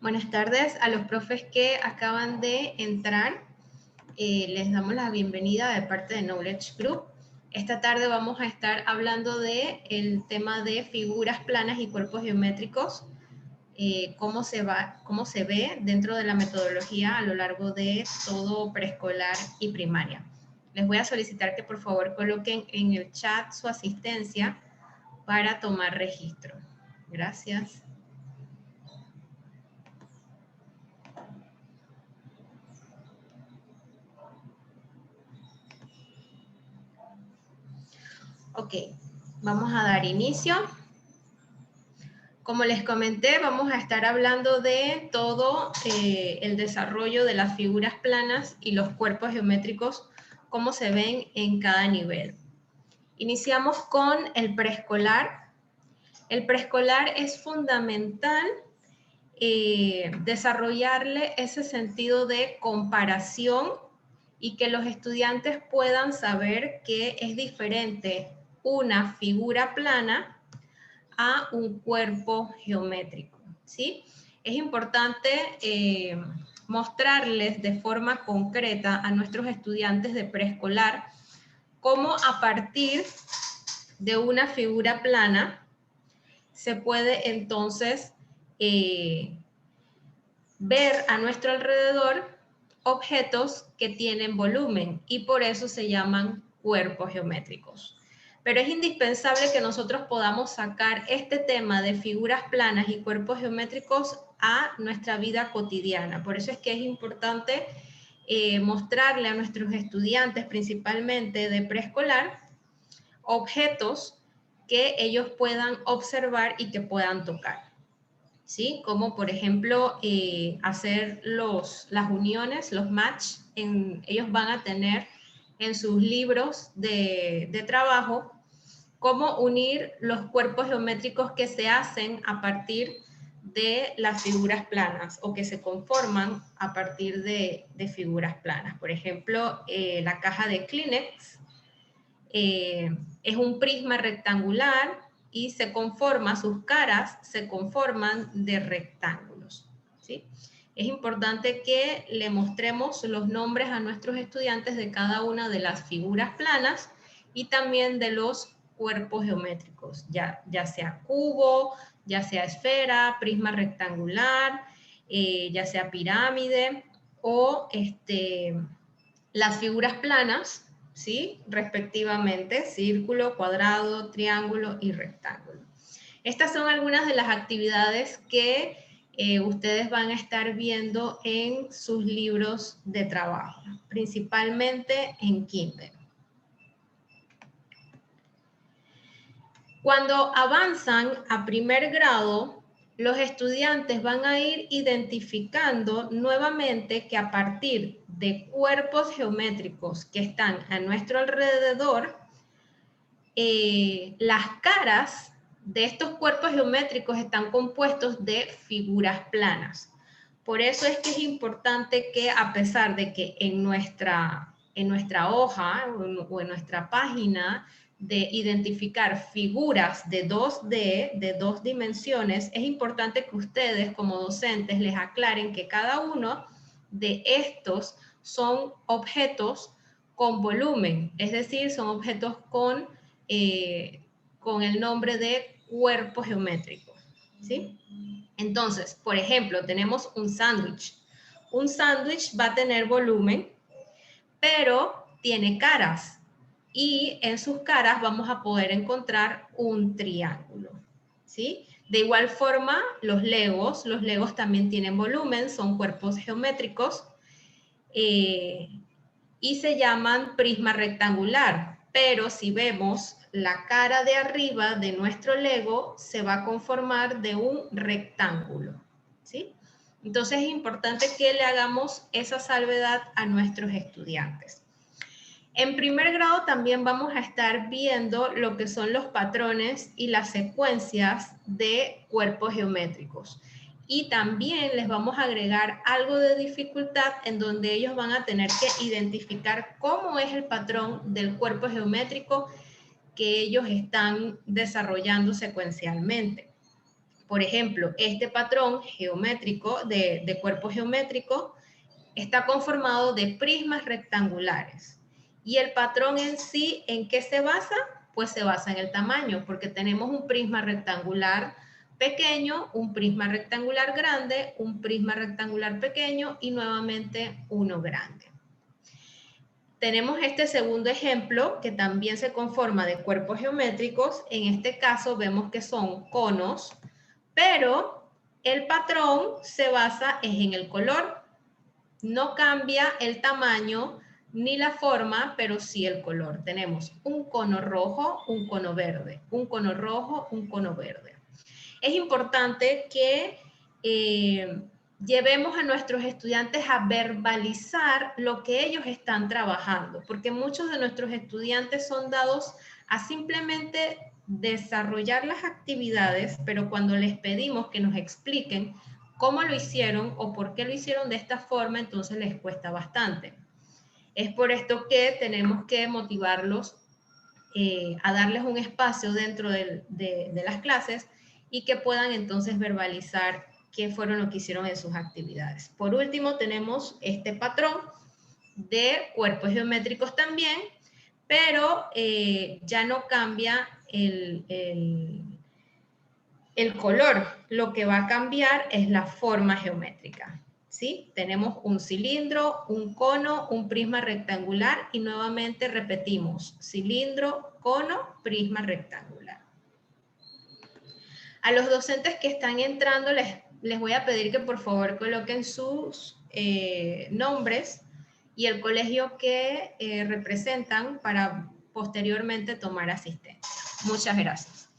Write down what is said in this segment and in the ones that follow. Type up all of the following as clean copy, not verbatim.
Buenas tardes a los profes que acaban de entrar. Les damos la bienvenida de parte de Knowledge Group. Esta tarde vamos a estar hablando del tema de figuras planas y cuerpos geométricos, cómo se ve dentro de la metodología a lo largo de todo preescolar y primaria. Les voy a solicitar que por favor coloquen en el chat su asistencia para tomar registro. Gracias. Ok, vamos a dar inicio. Como les comenté, vamos a estar hablando de todo el desarrollo de las figuras planas y los cuerpos geométricos, cómo se ven en cada nivel. Iniciamos con el preescolar. El preescolar es fundamental desarrollarle ese sentido de comparación y que los estudiantes puedan saber que es diferente una figura plana a un cuerpo geométrico, ¿sí? Es importante mostrarles de forma concreta a nuestros estudiantes de preescolar cómo a partir de una figura plana se puede entonces ver a nuestro alrededor objetos que tienen volumen y por eso se llaman cuerpos geométricos. Pero es indispensable que nosotros podamos sacar este tema de figuras planas y cuerpos geométricos a nuestra vida cotidiana. Por eso es que es importante mostrarle a nuestros estudiantes, principalmente de preescolar, objetos que ellos puedan observar y que puedan tocar. ¿Sí? Como por ejemplo hacer las uniones, los match, ellos van a tener en sus libros de trabajo cómo unir los cuerpos geométricos que se hacen a partir de las figuras planas o que se conforman a partir de figuras planas. Por ejemplo, la caja de Kleenex es un prisma rectangular y sus caras se conforman de rectángulos, ¿sí? Es importante que le mostremos los nombres a nuestros estudiantes de cada una de las figuras planas y también de los cuerpos geométricos, ya sea cubo, ya sea esfera, prisma rectangular, ya sea pirámide o las figuras planas, ¿sí? Respectivamente, círculo, cuadrado, triángulo y rectángulo. Estas son algunas de las actividades que ustedes van a estar viendo en sus libros de trabajo, principalmente en kinder. Cuando avanzan a primer grado, los estudiantes van a ir identificando nuevamente que a partir de cuerpos geométricos que están a nuestro alrededor, las caras de estos cuerpos geométricos están compuestos de figuras planas. Por eso es que es importante que a pesar de que en nuestra hoja o en nuestra página de identificar figuras de 2D, de 2 dimensiones, es importante que ustedes como docentes les aclaren que cada uno de estos son objetos con volumen, es decir, son objetos con el nombre de cuerpo geométrico, ¿sí? Entonces, por ejemplo, tenemos un sándwich. Un sándwich va a tener volumen, pero tiene caras. Y en sus caras vamos a poder encontrar un triángulo, ¿sí? De igual forma, los legos también tienen volumen, son cuerpos geométricos y se llaman prisma rectangular. Pero si vemos la cara de arriba de nuestro Lego, se va a conformar de un rectángulo, ¿sí? Entonces es importante que le hagamos esa salvedad a nuestros estudiantes. En primer grado también vamos a estar viendo lo que son los patrones y las secuencias de cuerpos geométricos. Y también les vamos a agregar algo de dificultad en donde ellos van a tener que identificar cómo es el patrón del cuerpo geométrico que ellos están desarrollando secuencialmente. Por ejemplo, este patrón geométrico de cuerpo geométrico está conformado de prismas rectangulares. Y el patrón en sí, ¿en qué se basa? Pues se basa en el tamaño, porque tenemos un prisma rectangular pequeño, un prisma rectangular grande, un prisma rectangular pequeño y nuevamente uno grande. Tenemos este segundo ejemplo que también se conforma de cuerpos geométricos. En este caso vemos que son conos, pero el patrón se basa en el color. No cambia el tamaño ni la forma, pero sí el color. Tenemos un cono rojo, un cono verde, un cono rojo, un cono verde. Es importante que llevemos a nuestros estudiantes a verbalizar lo que ellos están trabajando, porque muchos de nuestros estudiantes son dados a simplemente desarrollar las actividades, pero cuando les pedimos que nos expliquen cómo lo hicieron o por qué lo hicieron de esta forma, entonces les cuesta bastante. Es por esto que tenemos que motivarlos a darles un espacio dentro de las clases y que puedan entonces verbalizar qué fueron lo que hicieron en sus actividades. Por último, tenemos este patrón de cuerpos geométricos también, pero ya no cambia el color. Lo que va a cambiar es la forma geométrica. ¿Sí? Tenemos un cilindro, un cono, un prisma rectangular y nuevamente repetimos, cilindro, cono, prisma rectangular. A los docentes que están entrando les voy a pedir que por favor coloquen sus nombres y el colegio que representan para posteriormente tomar asistencia. Muchas gracias.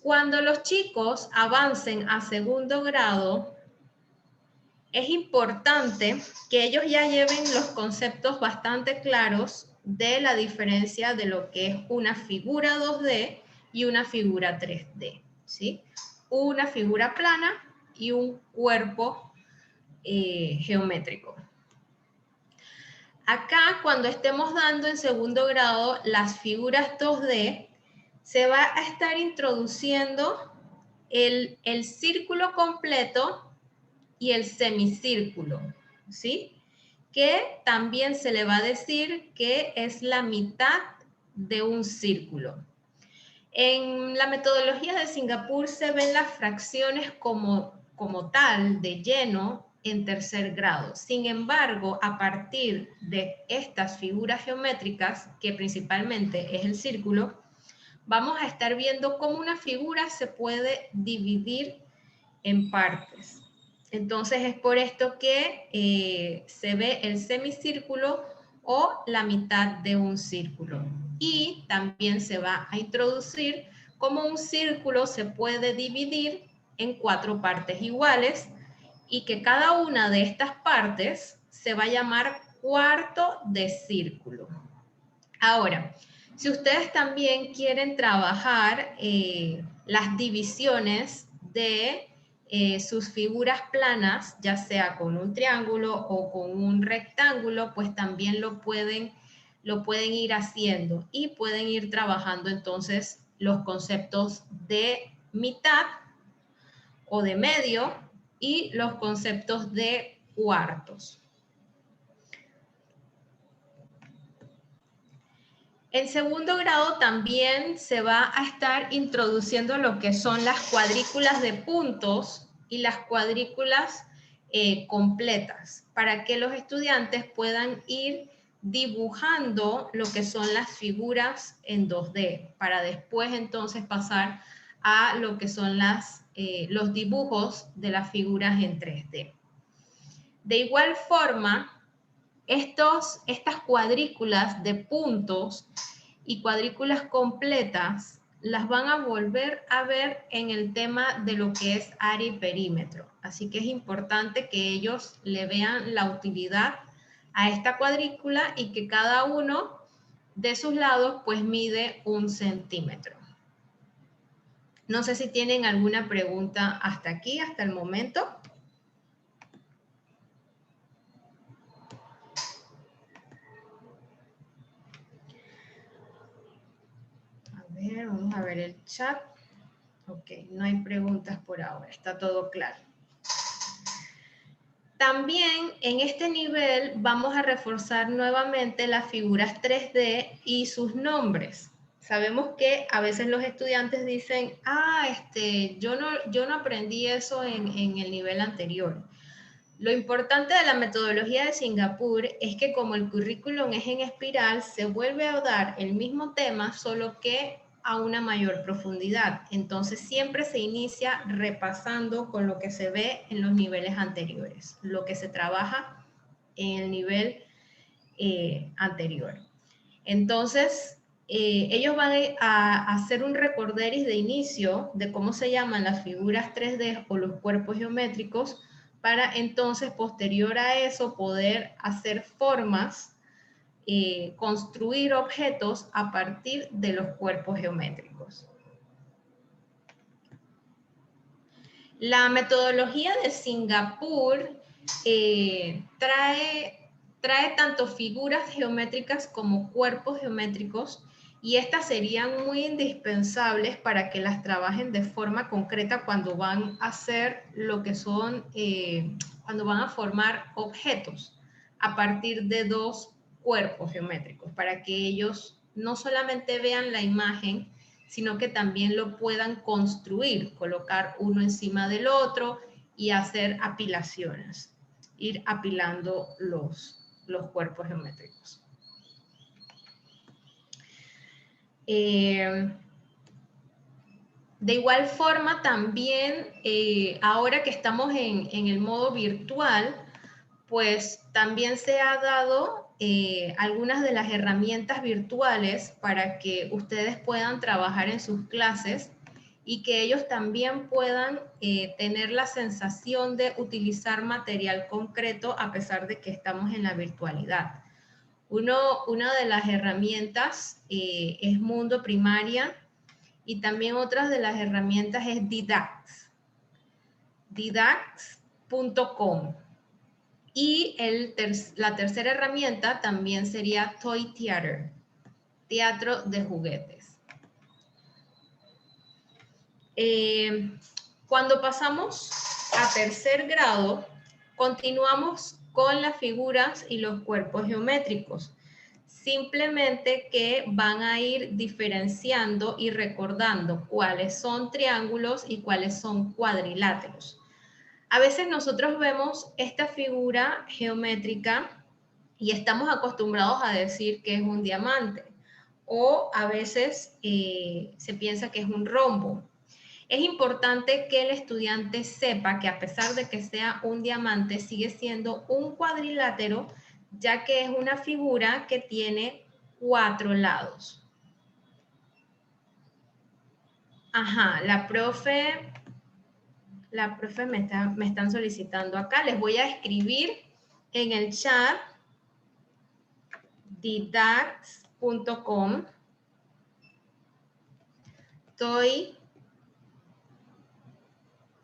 Cuando los chicos avancen a segundo grado, es importante que ellos ya lleven los conceptos bastante claros de la diferencia de lo que es una figura 2D y una figura 3D, ¿sí? Una figura plana y un cuerpo geométrico. Acá, cuando estemos dando en segundo grado las figuras 2D, se va a estar introduciendo el círculo completo y el semicírculo, ¿sí? Que también se le va a decir que es la mitad de un círculo. En la metodología de Singapur se ven las fracciones como tal, de lleno, en tercer grado. Sin embargo, a partir de estas figuras geométricas, que principalmente es el círculo, vamos a estar viendo cómo una figura se puede dividir en partes. Entonces es por esto que se ve el semicírculo o la mitad de un círculo. Y también se va a introducir cómo un círculo se puede dividir en 4 partes iguales y que cada una de estas partes se va a llamar cuarto de círculo. Ahora, si ustedes también quieren trabajar las divisiones de sus figuras planas, ya sea con un triángulo o con un rectángulo, pues también lo pueden ir haciendo y pueden ir trabajando entonces los conceptos de mitad o de medio y los conceptos de cuartos. En segundo grado también se va a estar introduciendo lo que son las cuadrículas de puntos y las cuadrículas completas, para que los estudiantes puedan ir dibujando lo que son las figuras en 2D, para después entonces pasar a lo que son los dibujos de las figuras en 3D. De igual forma, estas cuadrículas de puntos y cuadrículas completas las van a volver a ver en el tema de lo que es área y perímetro. Así que es importante que ellos le vean la utilidad a esta cuadrícula y que cada uno de sus lados pues mide 1 centímetro. No sé si tienen alguna pregunta hasta aquí, hasta el momento. Vamos a ver el chat. Ok, no hay preguntas por ahora, está todo claro. También en este nivel vamos a reforzar nuevamente las figuras 3D y sus nombres. Sabemos que a veces los estudiantes dicen, yo no aprendí eso en el nivel anterior. Lo importante de la metodología de Singapur es que como el currículum es en espiral, se vuelve a dar el mismo tema, solo que a una mayor profundidad. Entonces siempre se inicia repasando con lo que se ve en los niveles anteriores, lo que se trabaja en el nivel anterior. Entonces, ellos van a hacer un recorderis de inicio de cómo se llaman las figuras 3D o los cuerpos geométricos, para entonces, posterior a eso, poder hacer formas, construir objetos a partir de los cuerpos geométricos. La metodología de Singapur trae tanto figuras geométricas como cuerpos geométricos, y estas serían muy indispensables para que las trabajen de forma concreta cuando van a hacer lo que son, cuando van a formar objetos a partir de dos cuerpos geométricos, para que ellos no solamente vean la imagen, sino que también lo puedan construir, colocar uno encima del otro y hacer apilaciones, ir apilando los cuerpos geométricos. De igual forma también, ahora que estamos en el modo virtual, pues también se ha dado algunas de las herramientas virtuales para que ustedes puedan trabajar en sus clases y que ellos también puedan tener la sensación de utilizar material concreto a pesar de que estamos en la virtualidad. Una de las herramientas es Mundo Primaria, y también otra de las herramientas es Didax, didax.com. Y la tercera herramienta también sería Toy Theater, teatro de juguetes. Cuando pasamos a tercer grado, continuamos con las figuras y los cuerpos geométricos. Simplemente que van a ir diferenciando y recordando cuáles son triángulos y cuáles son cuadriláteros. A veces nosotros vemos esta figura geométrica y estamos acostumbrados a decir que es un diamante, o a veces se piensa que es un rombo. Es importante que el estudiante sepa que a pesar de que sea un diamante, sigue siendo un cuadrilátero, ya que es una figura que tiene 4 lados. Ajá, la profe me están solicitando acá. Les voy a escribir en el chat didax.com, Toy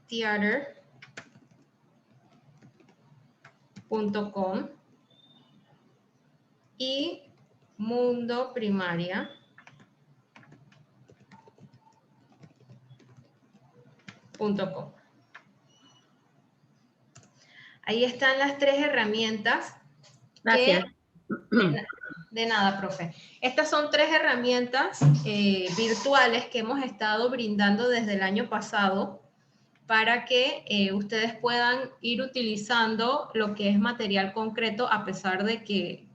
Theater.com y Mundo Primaria.com. Ahí están las 3 herramientas. Gracias. De nada, profe. Estas son 3 herramientas virtuales que hemos estado brindando desde el año pasado para que ustedes puedan ir utilizando lo que es material concreto, a pesar de que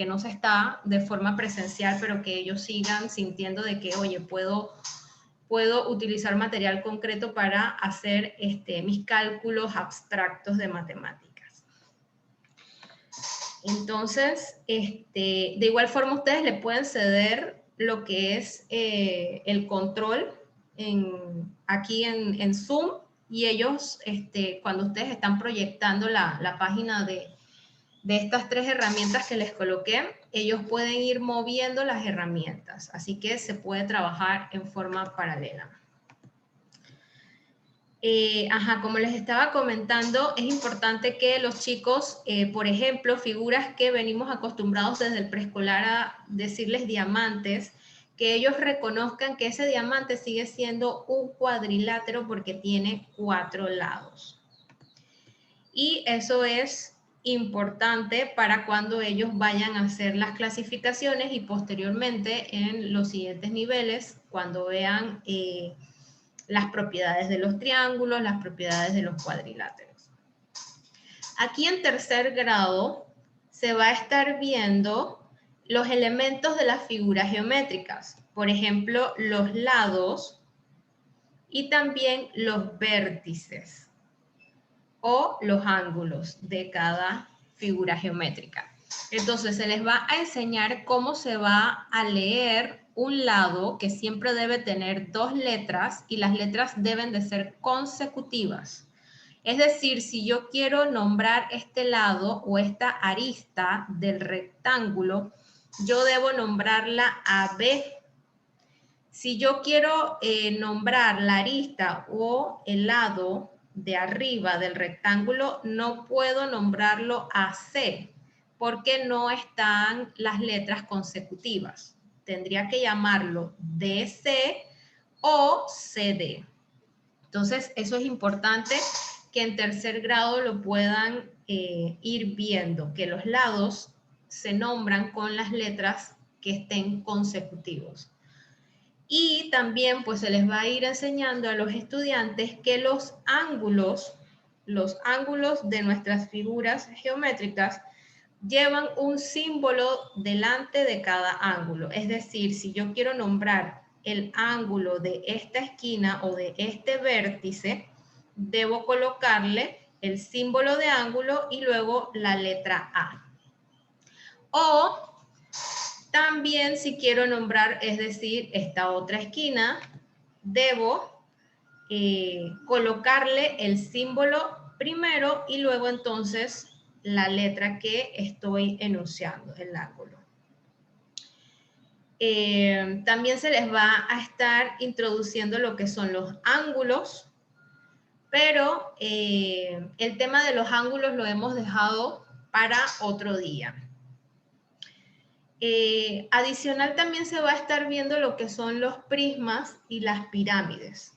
no se está de forma presencial, pero que ellos sigan sintiendo de que, oye, puedo utilizar material concreto para hacer mis cálculos abstractos de matemáticas. Entonces, de igual forma ustedes le pueden ceder lo que es el control aquí en Zoom, y ellos, cuando ustedes están proyectando la página de estas 3 herramientas que les coloqué, ellos pueden ir moviendo las herramientas, así que se puede trabajar en forma paralela. Como les estaba comentando, es importante que los chicos, por ejemplo, figuras que venimos acostumbrados desde el preescolar a decirles diamantes, que ellos reconozcan que ese diamante sigue siendo un cuadrilátero porque tiene 4 lados. Y eso es importante para cuando ellos vayan a hacer las clasificaciones y posteriormente en los siguientes niveles, cuando vean las propiedades de los triángulos, las propiedades de los cuadriláteros. Aquí en tercer grado se va a estar viendo los elementos de las figuras geométricas, por ejemplo, los lados y también los vértices o los ángulos de cada figura geométrica. Entonces se les va a enseñar cómo se va a leer un lado que siempre debe tener 2 letras y las letras deben de ser consecutivas. Es decir, si yo quiero nombrar este lado o esta arista del rectángulo, yo debo nombrarla AB. Si yo quiero nombrar la arista o el lado de arriba del rectángulo, no puedo nombrarlo AC porque no están las letras consecutivas. Tendría que llamarlo DC o CD. Entonces, eso es importante que en tercer grado lo puedan ir viendo, que los lados se nombran con las letras que estén consecutivos. Y también pues se les va a ir enseñando a los estudiantes que los ángulos de nuestras figuras geométricas llevan un símbolo delante de cada ángulo. Es decir, si yo quiero nombrar el ángulo de esta esquina o de este vértice, debo colocarle el símbolo de ángulo y luego la letra A. O también si quiero nombrar, es decir, esta otra esquina, debo colocarle el símbolo primero y luego entonces la letra que estoy enunciando, el ángulo. También se les va a estar introduciendo lo que son los ángulos, pero el tema de los ángulos lo hemos dejado para otro día. Adicional también se va a estar viendo lo que son los prismas y las pirámides,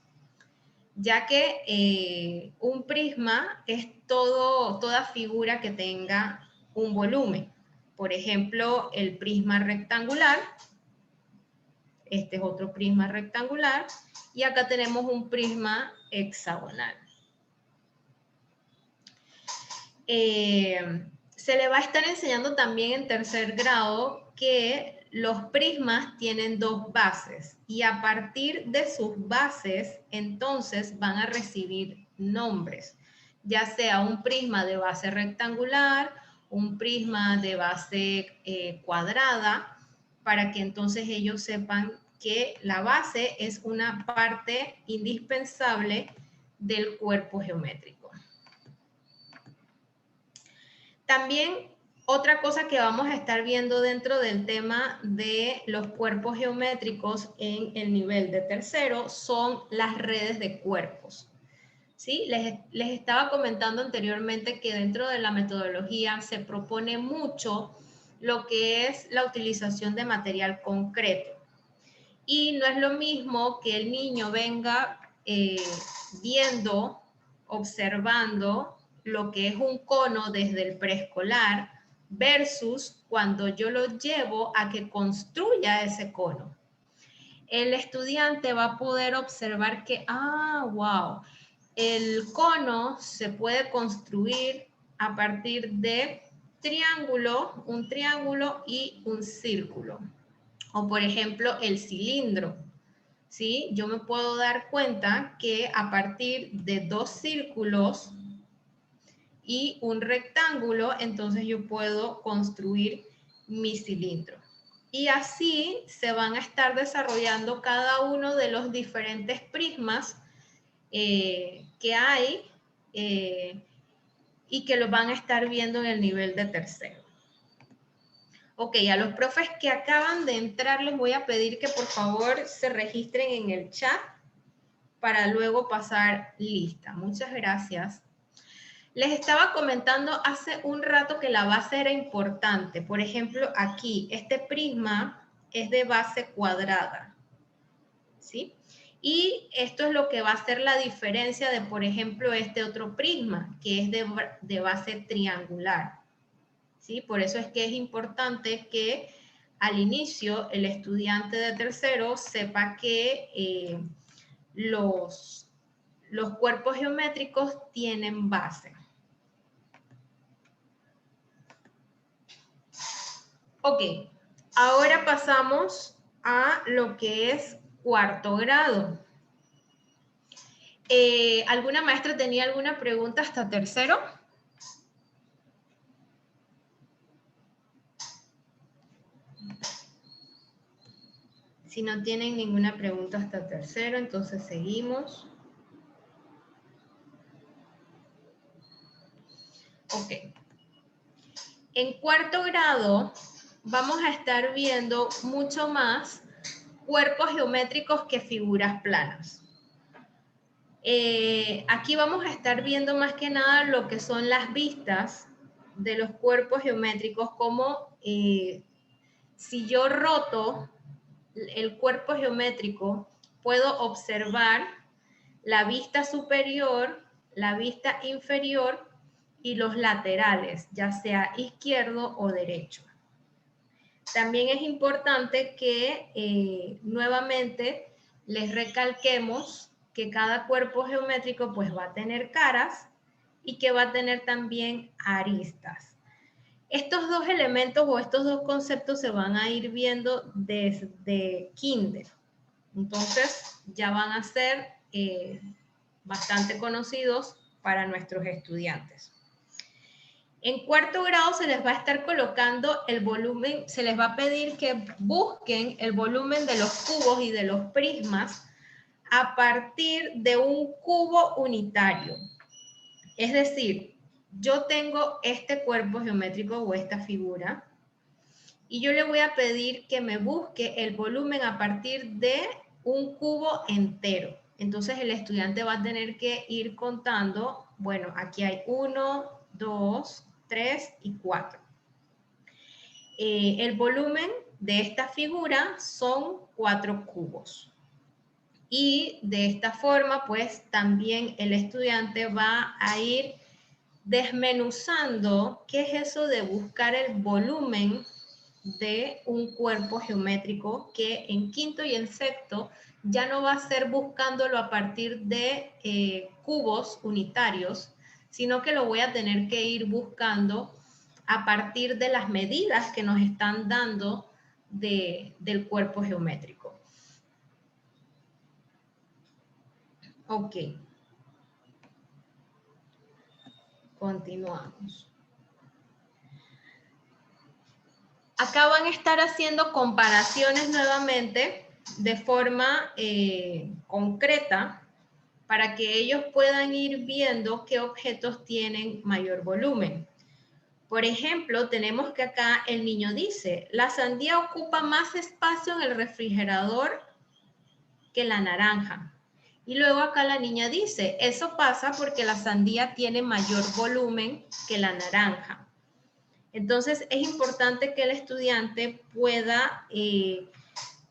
ya que un prisma es toda figura que tenga un volumen. Por ejemplo, el prisma rectangular, este es otro prisma rectangular, y acá tenemos un prisma hexagonal. Se le va a estar enseñando también en tercer grado que los prismas tienen 2 bases y a partir de sus bases entonces van a recibir nombres, ya sea un prisma de base rectangular, un prisma de base cuadrada, para que entonces ellos sepan que la base es una parte indispensable del cuerpo geométrico. También otra cosa que vamos a estar viendo dentro del tema de los cuerpos geométricos en el nivel de tercero son las redes de cuerpos. ¿Sí? Les estaba comentando anteriormente que dentro de la metodología se propone mucho lo que es la utilización de material concreto. Y no es lo mismo que el niño venga viendo, observando lo que es un cono desde el preescolar versus cuando yo lo llevo a que construya ese cono. El estudiante va a poder observar que, wow, el cono se puede construir a partir de un triángulo y un círculo. O por ejemplo, el cilindro. ¿Sí? Yo me puedo dar cuenta que a partir de 2 círculos y un rectángulo, entonces yo puedo construir mi cilindro. Y así se van a estar desarrollando cada uno de los diferentes prismas que hay y que los van a estar viendo en el nivel de tercero. Ok, a los profes que acaban de entrar les voy a pedir que por favor se registren en el chat para luego pasar lista. Muchas gracias. Les estaba comentando hace un rato que la base era importante. Por ejemplo, aquí, este prisma es de base cuadrada, ¿sí? Y esto es lo que va a hacer la diferencia de, por ejemplo, este otro prisma, que es de base triangular, ¿sí? Por eso es que es importante que al inicio el estudiante de tercero sepa que los cuerpos geométricos tienen base. Ok, ahora pasamos a lo que es cuarto grado. ¿Alguna maestra tenía alguna pregunta hasta tercero? Si no tienen ninguna pregunta hasta tercero, entonces seguimos. Ok. En cuarto grado vamos a estar viendo mucho más cuerpos geométricos que figuras planas. Aquí vamos a estar viendo más que nada lo que son las vistas de los cuerpos geométricos, como si yo roto el cuerpo geométrico, puedo observar la vista superior, la vista inferior y los laterales, ya sea izquierdo o derecho. También es importante que nuevamente les recalquemos que cada cuerpo geométrico pues va a tener caras y que va a tener también aristas. Estos dos elementos o estos dos conceptos se van a ir viendo desde kinder. Entonces ya van a ser bastante conocidos para nuestros estudiantes. En cuarto grado se les va a estar colocando el volumen, se les va a pedir que busquen el volumen de los cubos y de los prismas a partir de un cubo unitario. Es decir, yo tengo este cuerpo geométrico o esta figura y yo le voy a pedir que me busque el volumen a partir de un cubo entero. Entonces el estudiante va a tener que ir contando, bueno, aquí hay 1, 2, 3 y 4. El volumen de esta figura son 4 cubos. Y de esta forma, pues también el estudiante va a ir desmenuzando qué es eso de buscar el volumen de un cuerpo geométrico, que en quinto y en sexto ya no va a ser buscándolo a partir de cubos unitarios, sino que lo voy a tener que ir buscando a partir de las medidas que nos están dando del cuerpo geométrico. Ok. Continuamos. Acá van a estar haciendo comparaciones nuevamente de forma concreta para que ellos puedan ir viendo qué objetos tienen mayor volumen. Por ejemplo, tenemos que acá el niño dice, la sandía ocupa más espacio en el refrigerador que la naranja. Y luego acá la niña dice, eso pasa porque la sandía tiene mayor volumen que la naranja. Entonces es importante que el estudiante pueda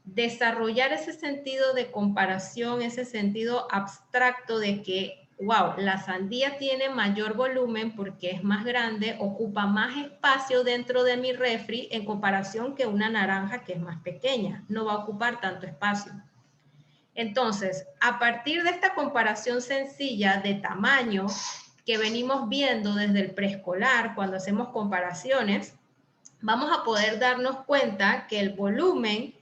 desarrollar ese sentido de comparación, ese sentido abstracto de que, wow, la sandía tiene mayor volumen porque es más grande, ocupa más espacio dentro de mi refri en comparación que una naranja que es más pequeña, no va a ocupar tanto espacio. Entonces, a partir de esta comparación sencilla de tamaño que venimos viendo desde el preescolar cuando hacemos comparaciones, vamos a poder darnos cuenta que el volumen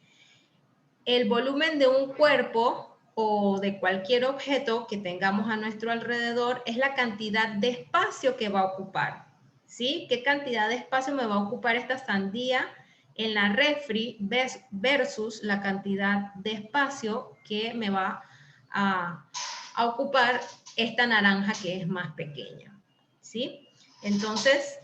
de un cuerpo o de cualquier objeto que tengamos a nuestro alrededor es la cantidad de espacio que va a ocupar, ¿sí? ¿Qué cantidad de espacio me va a ocupar esta sandía en la refri versus la cantidad de espacio que me va a ocupar esta naranja que es más pequeña, ¿sí? Entonces,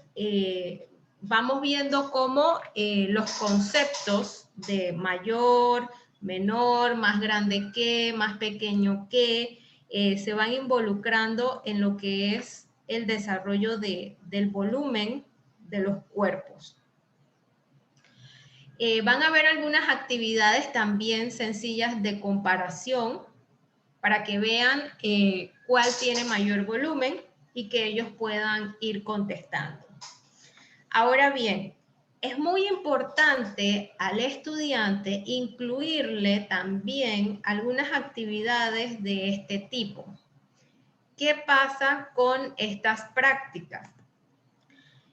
vamos viendo cómo los conceptos de mayor, menor, más grande que, más pequeño que, se van involucrando en lo que es el desarrollo del volumen de los cuerpos. Van a haber algunas actividades también sencillas de comparación para que vean cuál tiene mayor volumen y que ellos puedan ir contestando. Ahora bien, es muy importante al estudiante incluirle también algunas actividades de este tipo. ¿Qué pasa con estas prácticas?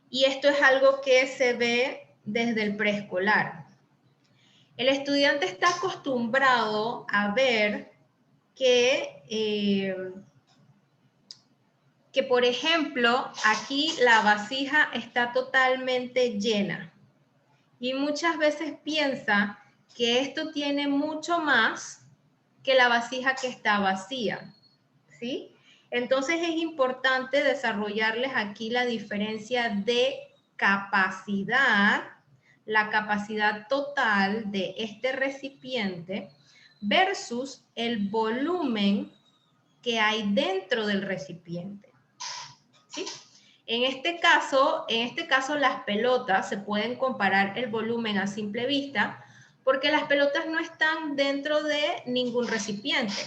Y esto es algo que se ve desde el preescolar. El estudiante está acostumbrado a ver que por ejemplo, aquí la vasija está totalmente llena y muchas veces piensa que esto tiene mucho más que la vasija que está vacía, ¿sí? Entonces es importante desarrollarles aquí la diferencia de capacidad, la capacidad total de este recipiente versus el volumen que hay dentro del recipiente, ¿sí? En este caso las pelotas se pueden comparar el volumen a simple vista porque las pelotas no están dentro de ningún recipiente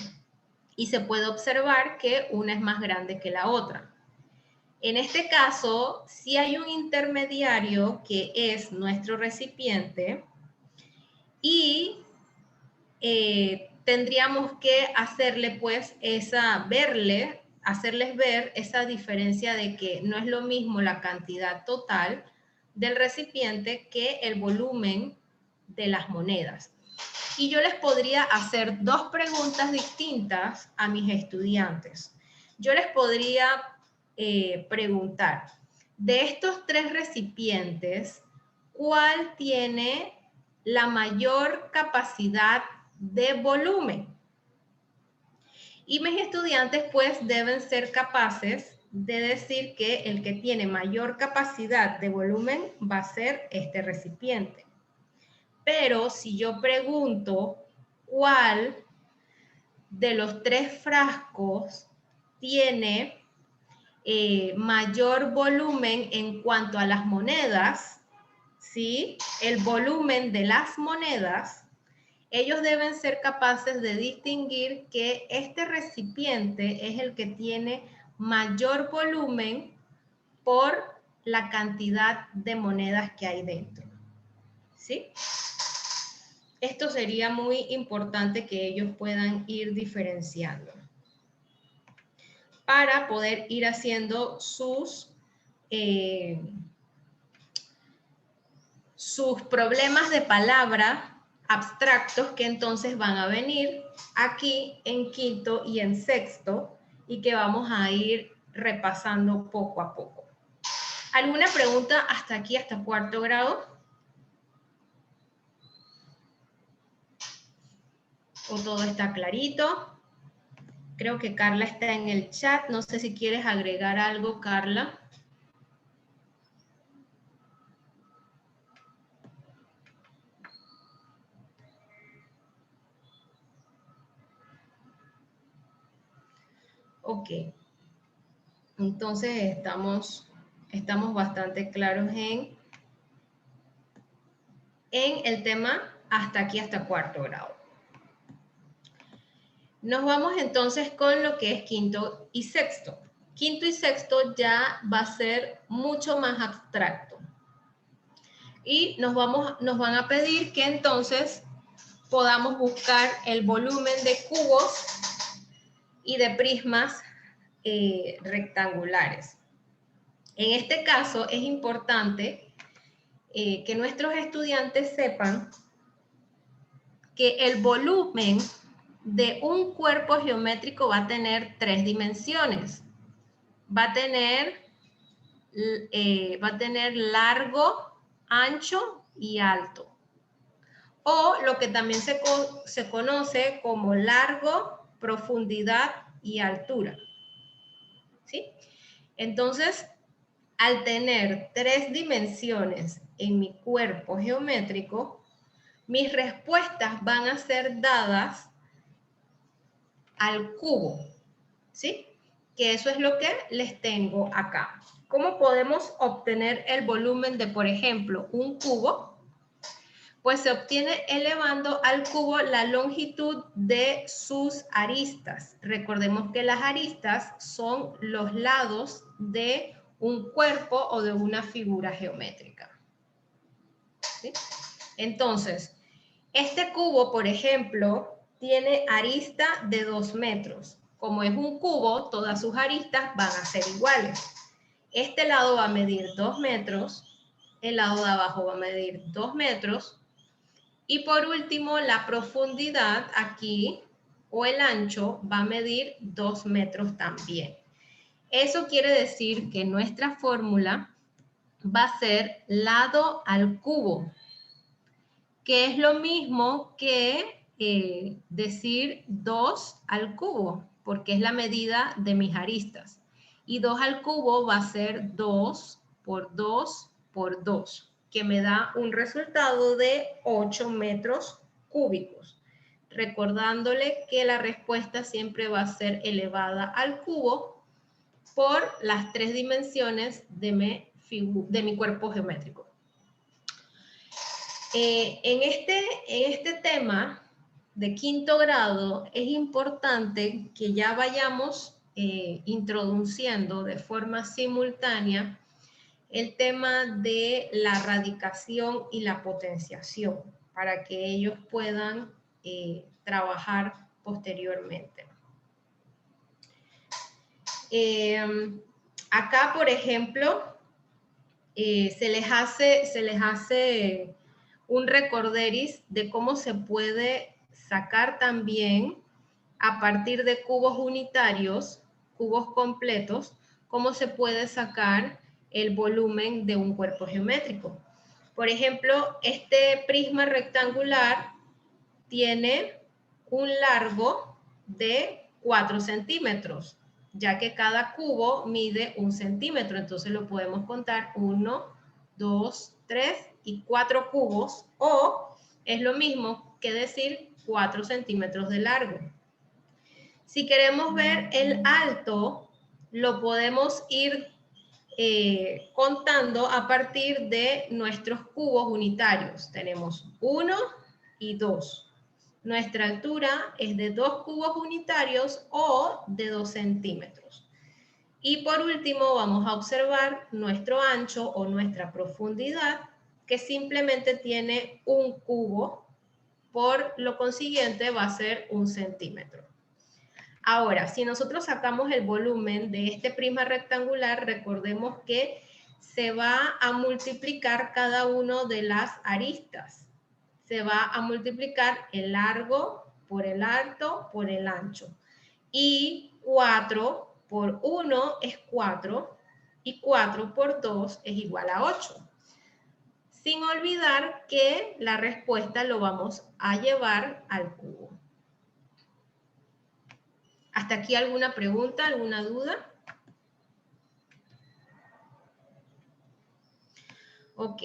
y se puede observar que una es más grande que la otra. En este caso, sí hay un intermediario que es nuestro recipiente y tendríamos que hacerle pues hacerles ver esa diferencia de que no es lo mismo la cantidad total del recipiente que el volumen de las monedas. Y yo les podría hacer dos preguntas distintas a mis estudiantes. Yo les podría preguntar, de estos tres recipientes, ¿cuál tiene la mayor capacidad de volumen? Y mis estudiantes pues deben ser capaces de decir que el que tiene mayor capacidad de volumen va a ser este recipiente. Pero si yo pregunto cuál de los tres frascos tiene mayor volumen en cuanto a las monedas, ¿sí? El volumen de las monedas, ellos deben ser capaces de distinguir que este recipiente es el que tiene mayor volumen por la cantidad de monedas que hay dentro, ¿sí? Esto sería muy importante que ellos puedan ir diferenciando para poder ir haciendo sus problemas de palabra abstractos que entonces van a venir aquí en quinto y en sexto y que vamos a ir repasando poco a poco. ¿Alguna pregunta hasta aquí, hasta cuarto grado? ¿O todo está clarito? Creo que Carla está en el chat. No sé si quieres agregar algo, Carla. Ok. Entonces estamos bastante claros en el tema hasta aquí, hasta cuarto grado. Nos vamos entonces con lo que es quinto y sexto. Quinto y sexto ya va a ser mucho más abstracto. Y nos van a pedir que entonces podamos buscar el volumen de cubos y de prismas rectangulares. En este caso es importante que nuestros estudiantes sepan que el volumen de un cuerpo geométrico va a tener tres dimensiones. Va a tener largo, ancho y alto. O lo que también se conoce como largo, profundidad y altura. ¿Sí? Entonces, al tener tres dimensiones en mi cuerpo geométrico, mis respuestas van a ser dadas al cubo, ¿sí? Que eso es lo que les tengo acá. ¿Cómo podemos obtener el volumen de, por ejemplo, un cubo? Pues se obtiene elevando al cubo la longitud de sus aristas. Recordemos que las aristas son los lados de un cuerpo o de una figura geométrica. ¿Sí? Entonces, este cubo, por ejemplo, tiene arista de 2 metros. Como es un cubo, todas sus aristas van a ser iguales. Este lado va a medir 2 metros, el lado de abajo va a medir 2 metros, y por último, la profundidad aquí, o el ancho, va a medir 2 metros también. Eso quiere decir que nuestra fórmula va a ser lado al cubo, que es lo mismo que decir 2 al cubo, porque es la medida de mis aristas. Y 2 al cubo va a ser 2 por 2 por 2, que me da un resultado de 8 metros cúbicos. Recordándole que la respuesta siempre va a ser elevada al cubo por las 3 dimensiones de mi cuerpo geométrico. En este tema de quinto grado es importante que ya vayamos introduciendo de forma simultánea el tema de la radicación y la potenciación para que ellos puedan trabajar posteriormente. Acá, por ejemplo, se les hace un recorderis de cómo se puede sacar también a partir de cubos unitarios, cubos completos, cómo se puede sacar el volumen de un cuerpo geométrico. Por ejemplo, este prisma rectangular tiene un largo de 4 centímetros, ya que cada cubo mide 1 centímetro, entonces lo podemos contar 1, 2, 3 y 4 cubos, o es lo mismo que decir 4 centímetros de largo. Si queremos ver el alto, lo podemos ir contando a partir de nuestros cubos unitarios. Tenemos 1 y 2. Nuestra altura es de 2 cubos unitarios o de 2 centímetros. Y por último vamos a observar nuestro ancho o nuestra profundidad, que simplemente tiene un cubo, por lo consiguiente va a ser 1 centímetro. Ahora, si nosotros sacamos el volumen de este prisma rectangular, recordemos que se va a multiplicar cada uno de las aristas. Se va a multiplicar el largo por el alto por el ancho. Y 4 por 1 es 4 y 4 por 2 es igual a 8. Sin olvidar que la respuesta lo vamos a llevar al cubo. ¿Hasta aquí alguna pregunta, alguna duda? Ok.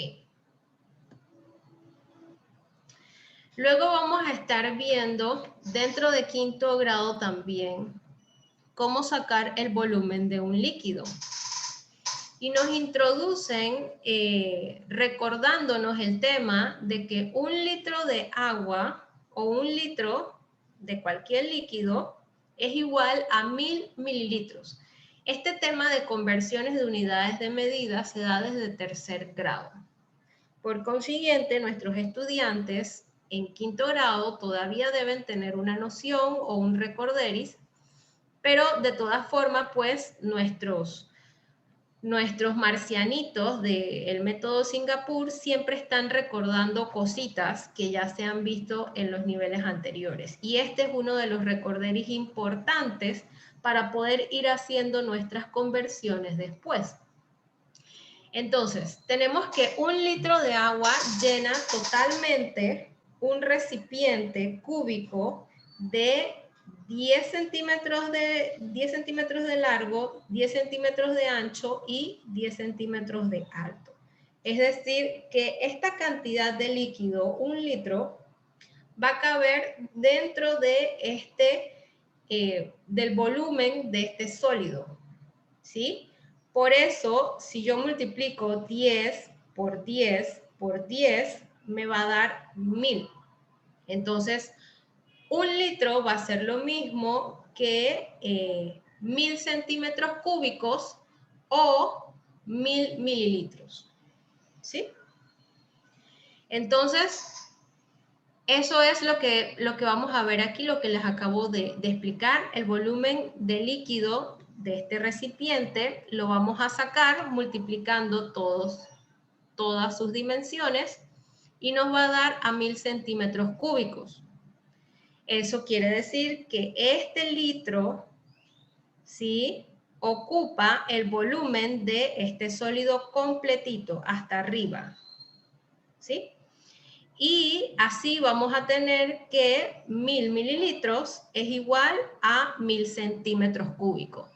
Luego vamos a estar viendo dentro de quinto grado también cómo sacar el volumen de un líquido. Y nos introducen recordándonos el tema de que 1 litro de agua o 1 litro de cualquier líquido es igual a 1000 mililitros. Este tema de conversiones de unidades de medida se da desde tercer grado. Por consiguiente, nuestros estudiantes en quinto grado todavía deben tener una noción o un recorderis, pero de todas formas, pues nuestros marcianitos del método Singapur siempre están recordando cositas que ya se han visto en los niveles anteriores. Y este es uno de los recorderis importantes para poder ir haciendo nuestras conversiones después. Entonces, tenemos que 1 litro de agua llena totalmente un recipiente cúbico de 10 centímetros de largo, 10 centímetros de ancho y 10 centímetros de alto. Es decir, que esta cantidad de líquido, 1 litro, va a caber dentro de del volumen de este sólido, ¿sí? Por eso, si yo multiplico 10 por 10 por 10, me va a dar 1000. Entonces, 1 litro va a ser lo mismo que 1000 centímetros cúbicos o 1000 mililitros. ¿Sí? Entonces, eso es lo que vamos a ver aquí, lo que les acabo de explicar. El volumen de líquido de este recipiente lo vamos a sacar multiplicando todas sus dimensiones y nos va a dar a 1000 centímetros cúbicos. Eso quiere decir que este litro, ¿sí?, ocupa el volumen de este sólido completito hasta arriba, ¿sí? Y así vamos a tener que 1000 mililitros es igual a 1000 centímetros cúbicos.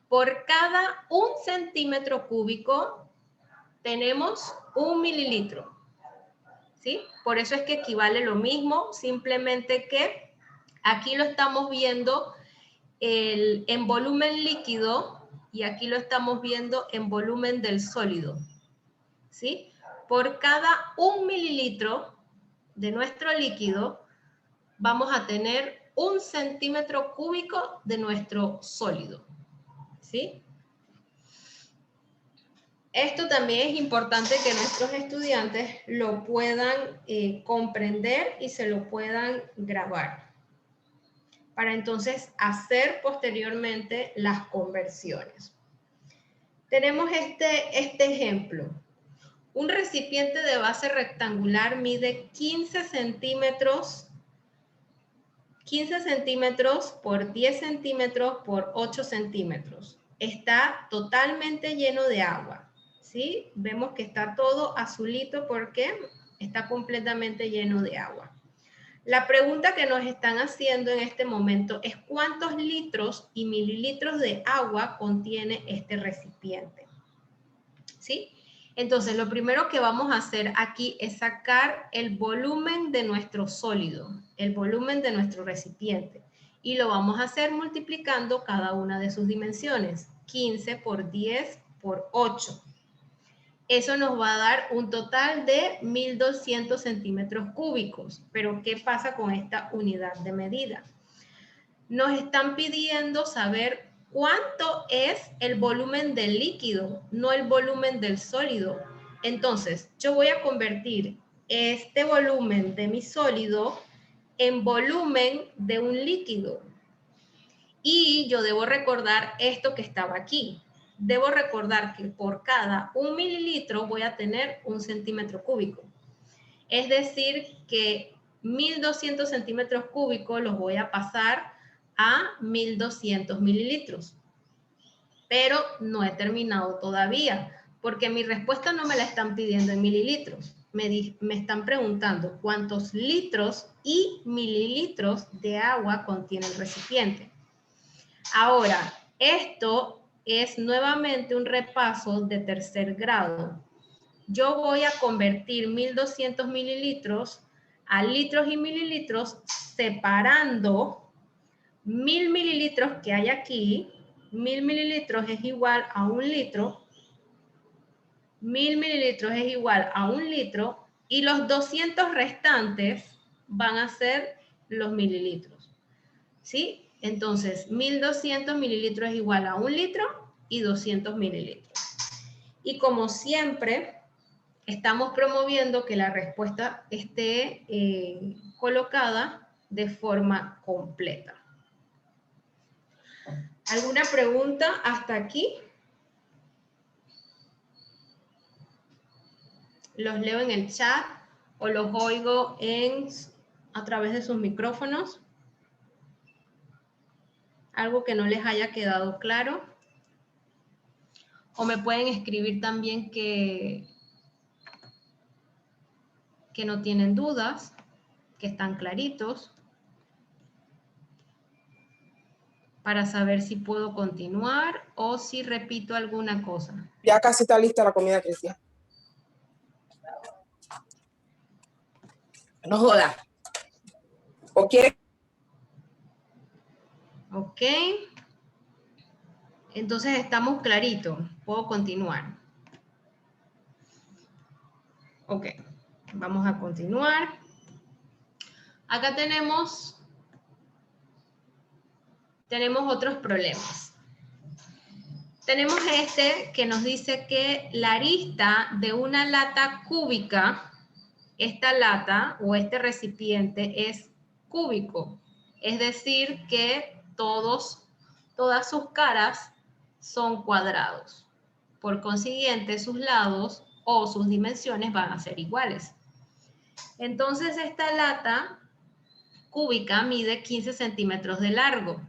Por cada 1 centímetro cúbico tenemos 1 mililitro, ¿sí? Por eso es que equivale lo mismo, simplemente que aquí lo estamos viendo en volumen líquido y aquí lo estamos viendo en volumen del sólido, ¿sí? Por cada 1 mililitro de nuestro líquido vamos a tener 1 centímetro cúbico de nuestro sólido, ¿sí? Esto también es importante que nuestros estudiantes lo puedan comprender y se lo puedan grabar para entonces hacer posteriormente las conversiones. Tenemos este ejemplo. Un recipiente de base rectangular mide 15 centímetros por 10 centímetros por 8 centímetros. Está totalmente lleno de agua, ¿sí? Vemos que está todo azulito porque está completamente lleno de agua. La pregunta que nos están haciendo en este momento es ¿cuántos litros y mililitros de agua contiene este recipiente? ¿Sí? Entonces, lo primero que vamos a hacer aquí es sacar el volumen de nuestro sólido, el volumen de nuestro recipiente. Y lo vamos a hacer multiplicando cada una de sus dimensiones. 15 por 10 por 8. Eso nos va a dar un total de 1200 centímetros cúbicos. Pero, ¿qué pasa con esta unidad de medida? Nos están pidiendo saber cuánto es el volumen del líquido, no el volumen del sólido. Entonces, yo voy a convertir este volumen de mi sólido en volumen de un líquido. Y yo debo recordar esto que estaba aquí. Debo recordar que por cada 1 mililitro voy a tener 1 centímetro cúbico. Es decir, que 1200 centímetros cúbicos los voy a pasar a 1200 mililitros. Pero no he terminado todavía, porque mi respuesta no me la están pidiendo en mililitros. Me están preguntando cuántos litros y mililitros de agua contiene el recipiente. Ahora, esto es nuevamente un repaso de tercer grado. Yo voy a convertir 1200 mililitros a litros y mililitros separando 1000 mililitros que hay aquí. 1000 mililitros es igual a 1 litro. 1000 mililitros es igual a 1 litro. Y los 200 restantes van a ser los mililitros. ¿Sí? Entonces, 1200 mililitros es igual a 1 litro y 200 mililitros. Y como siempre, estamos promoviendo que la respuesta esté colocada de forma completa. ¿Alguna pregunta hasta aquí? Los leo en el chat o los oigo a través de sus micrófonos. Algo que no les haya quedado claro. O me pueden escribir también que no tienen dudas, que están claritos, para saber si puedo continuar o si repito alguna cosa. Ya casi está lista la comida, Cristian. No jodas. ¿O quiere? Ok. Entonces estamos claritos. Puedo continuar. Ok. Vamos a continuar. Acá tenemos otros problemas. Tenemos este que nos dice que la arista de una lata cúbica, esta lata o este recipiente es cúbico, es decir que todas sus caras son cuadrados. Por consiguiente, sus lados o sus dimensiones van a ser iguales. Entonces, esta lata cúbica mide 15 centímetros de largo.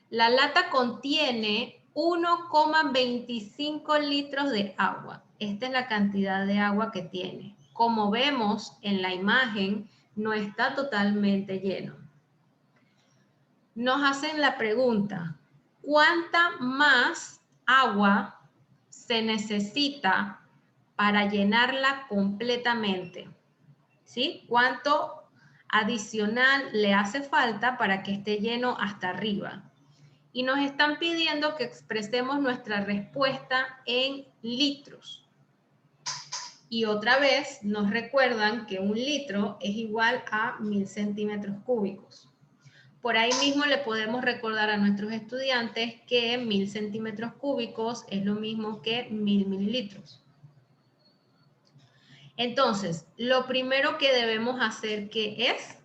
La lata contiene 1,25 litros de agua. Esta es la cantidad de agua que tiene. Como vemos en la imagen, no está totalmente lleno. Nos hacen la pregunta, ¿cuánta más agua se necesita para llenarla completamente? ¿Sí? ¿Cuánto adicional le hace falta para que esté lleno hasta arriba? Y nos están pidiendo que expresemos nuestra respuesta en litros. Y otra vez nos recuerdan que 1 litro es igual a 1000 centímetros cúbicos. Por ahí mismo le podemos recordar a nuestros estudiantes que 1000 centímetros cúbicos es lo mismo que 1000 mililitros. Entonces, lo primero que debemos hacer que es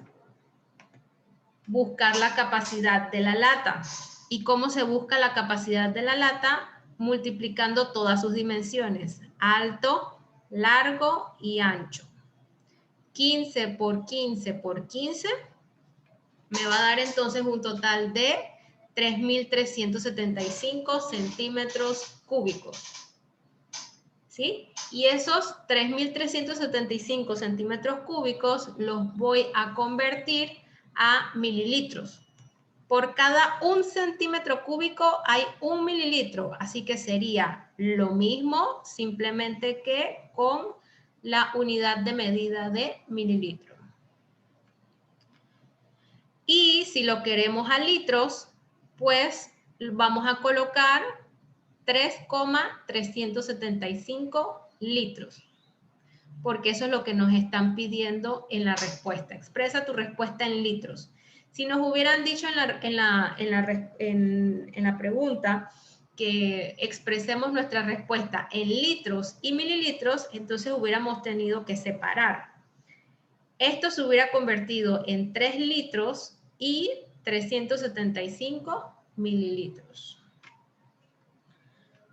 buscar la capacidad de la lata. ¿Y cómo se busca la capacidad de la lata? Multiplicando todas sus dimensiones, alto, largo y ancho. 15 por 15 por 15 me va a dar entonces un total de 3.375 centímetros cúbicos. ¿Sí? Y esos 3.375 centímetros cúbicos los voy a convertir a mililitros. Por cada 1 centímetro cúbico hay 1 mililitro, así que sería lo mismo, simplemente que con la unidad de medida de mililitro. Y si lo queremos a litros, pues vamos a colocar 3,375 litros, porque eso es lo que nos están pidiendo en la respuesta. Expresa tu respuesta en litros. Si nos hubieran dicho en la pregunta que expresemos nuestra respuesta en litros y mililitros, entonces hubiéramos tenido que separar. Esto se hubiera convertido en 3 litros y 375 mililitros.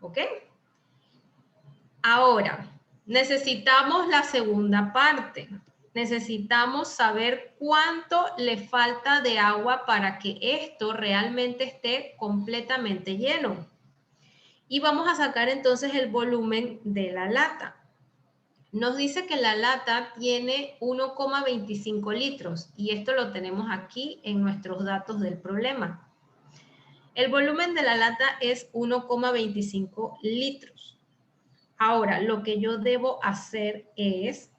¿Ok? Ahora, necesitamos la segunda parte. Necesitamos saber cuánto le falta de agua para que esto realmente esté completamente lleno. Y vamos a sacar entonces el volumen de la lata. Nos dice que la lata tiene 1,25 litros y esto lo tenemos aquí en nuestros datos del problema. El volumen de la lata es 1,25 litros. Ahora, lo que yo debo hacer es,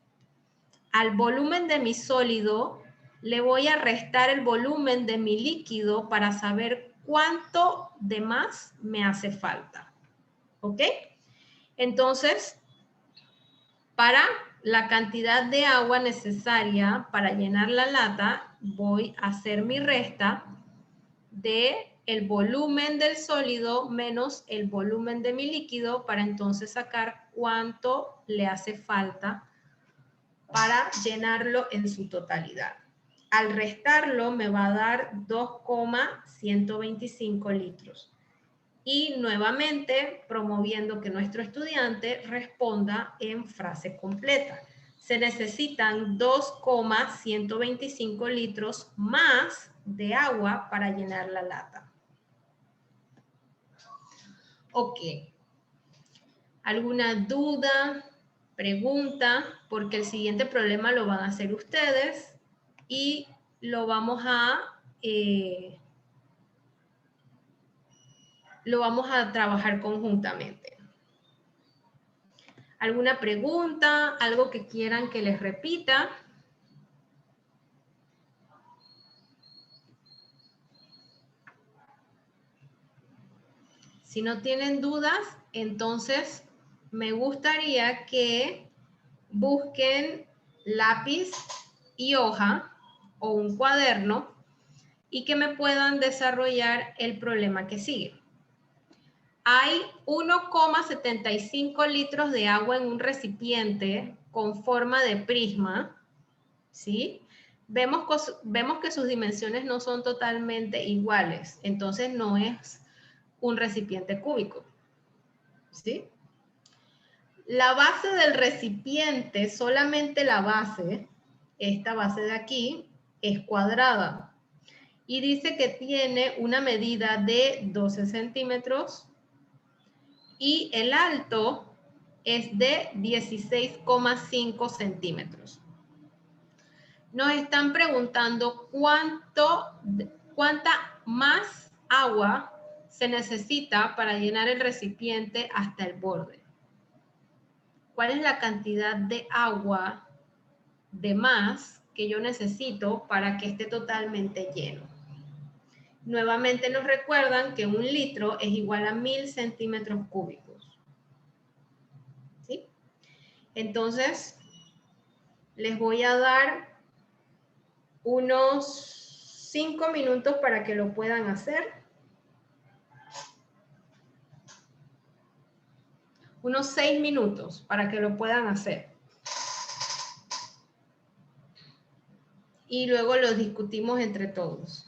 al volumen de mi sólido, le voy a restar el volumen de mi líquido para saber cuánto de más me hace falta. ¿Ok? Entonces, para la cantidad de agua necesaria para llenar la lata, voy a hacer mi resta de el volumen del sólido menos el volumen de mi líquido para entonces sacar cuánto le hace falta para llenarlo en su totalidad. Al restarlo me va a dar 2,125 litros. Y nuevamente promoviendo que nuestro estudiante responda en frase completa. Se necesitan 2,125 litros más de agua para llenar la lata. Ok. ¿Alguna duda, pregunta? Porque el siguiente problema lo van a hacer ustedes y lo vamos a trabajar conjuntamente. ¿Alguna pregunta? ¿Algo que quieran que les repita? Si no tienen dudas, entonces me gustaría que busquen lápiz y hoja o un cuaderno y que me puedan desarrollar el problema que sigue. Hay 1,75 litros de agua en un recipiente con forma de prisma, ¿sí? Vemos que sus dimensiones no son totalmente iguales, entonces no es un recipiente cúbico, ¿sí? La base del recipiente, solamente la base, esta base de aquí, es cuadrada. Y dice que tiene una medida de 12 centímetros y el alto es de 16,5 centímetros. Nos están preguntando cuánta más agua se necesita para llenar el recipiente hasta el borde. ¿Cuál es la cantidad de agua de más que yo necesito para que esté totalmente lleno? Nuevamente nos recuerdan que 1 litro es igual a 1000 centímetros cúbicos. ¿Sí? Entonces, les voy a dar unos 5 minutos para que lo puedan hacer. Unos 6 minutos para que lo puedan hacer. Y luego lo discutimos entre todos.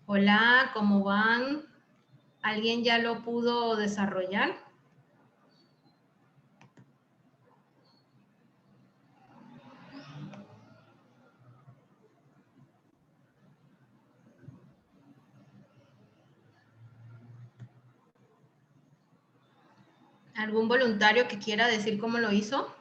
Hola, ¿cómo van? ¿Alguien ya lo pudo desarrollar? ¿Algún voluntario que quiera decir cómo lo hizo?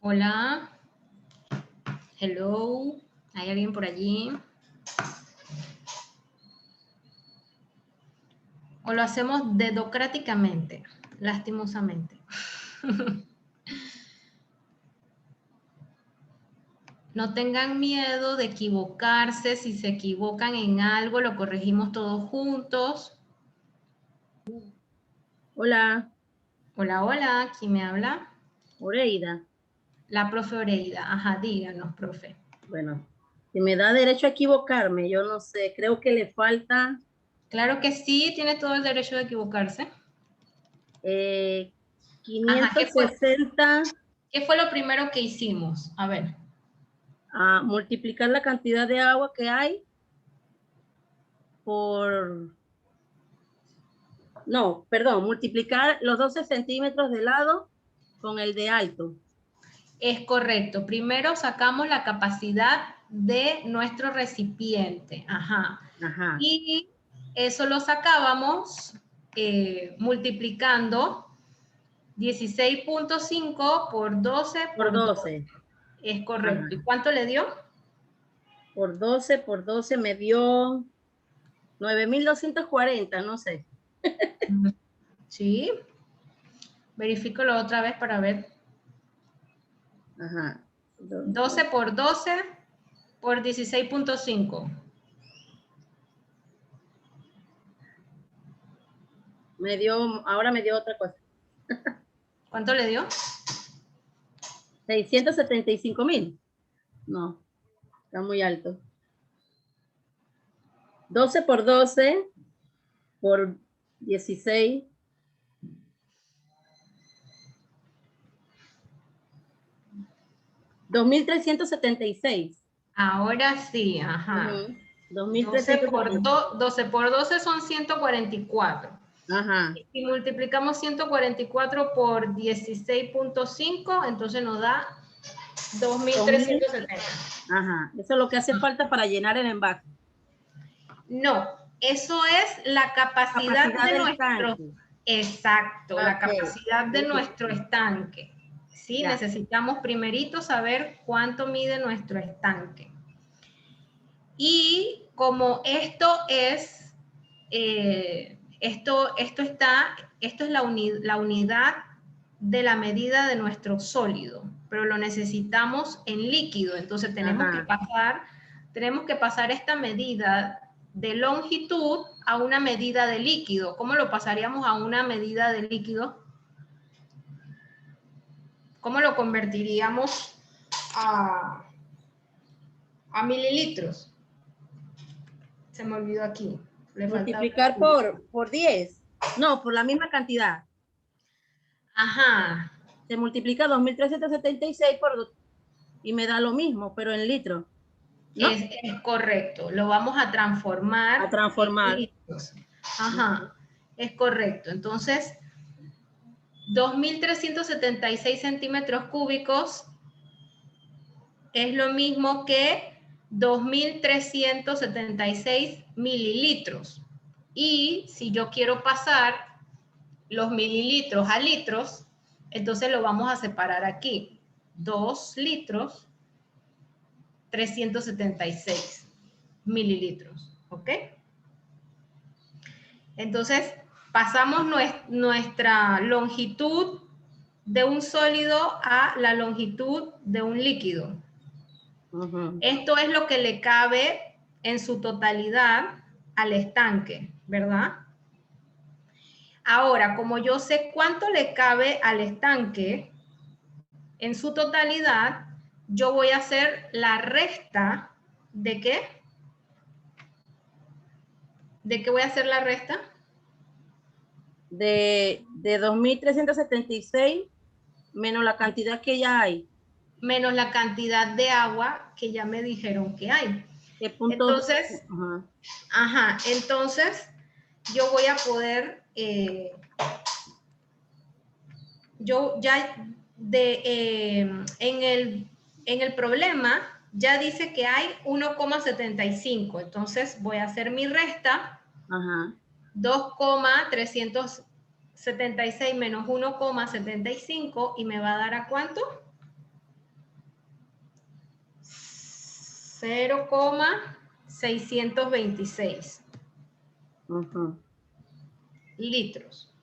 Hola. Hello. ¿Hay alguien por allí? ¿O lo hacemos dedocráticamente? Lastimosamente. No tengan miedo de equivocarse. Si se equivocan en algo, lo corregimos todos juntos. Hola, Hola, hola. ¿Quién me habla? Oreida. La profe Oreida. Ajá, díganos, profe. Bueno, si me da derecho a equivocarme, yo no sé, creo que le falta Claro que sí, tiene todo el derecho de equivocarse. 560 ¿Qué fue lo primero que hicimos? A ver. a multiplicar la cantidad de agua que hay por... No, perdón, multiplicar los 12 centímetros de lado con el de alto. Es correcto. Primero sacamos la capacidad de nuestro recipiente. Ajá. Ajá. Y eso lo sacábamos multiplicando 16.5 por 12 Por 12. Es correcto. Ajá. ¿Y cuánto le dio? Por 12 me dio 9.240, no sé. Sí. Verifícalo otra vez para ver. Ajá. 12 por 12 por 16.5. Ahora me dio otra cosa. ¿Cuánto le dio? 675,000. No, está muy alto. 12 por 12 por 16. 2.376. Ahora sí, ajá. 2.376. 12 por 12 son 144. Ajá. Si multiplicamos 144 por 16.5, entonces nos da 2.370. Ajá. Eso es lo que hace falta para llenar el envase. No, eso es la capacidad de nuestro... Tanque. Exacto, la capacidad de Okay. nuestro estanque. ¿Sí? Ya. Necesitamos primerito saber cuánto mide nuestro estanque. Y como esto es, esto es la unidad de la medida de nuestro sólido, pero lo necesitamos en líquido, entonces tenemos que pasar esta medida de longitud a una medida de líquido. ¿Cómo lo pasaríamos a una medida de líquido? ¿Cómo lo convertiríamos a mililitros? Se me olvidó aquí. Multiplicar por 10. No, por la misma cantidad. Ajá. Se multiplica 2.376 y me da lo mismo, pero en litros. ¿No? Es correcto. Lo vamos a transformar. A transformar. En litros. Ajá. Es correcto. Entonces, 2.376 centímetros cúbicos es lo mismo que 2.376 mililitros. Y si yo quiero pasar los mililitros a litros, entonces lo vamos a separar aquí. 2 litros, 376 mililitros. ¿Ok? Entonces, pasamos nuestra longitud de un sólido a la longitud de un líquido. Esto es lo que le cabe en su totalidad al estanque, ¿verdad? Ahora, como yo sé cuánto le cabe al estanque en su totalidad, yo voy a hacer la resta ¿de qué? ¿De qué voy a hacer la resta? De 2.376 menos la cantidad que ya hay. Menos la cantidad de agua que ya me dijeron que hay. Entonces, entonces yo voy a poder, yo ya en el problema ya dice que hay 1,75. Entonces voy a hacer mi resta. 2,376 menos 1,75 y me va a dar ¿a cuánto? 0,626 litros.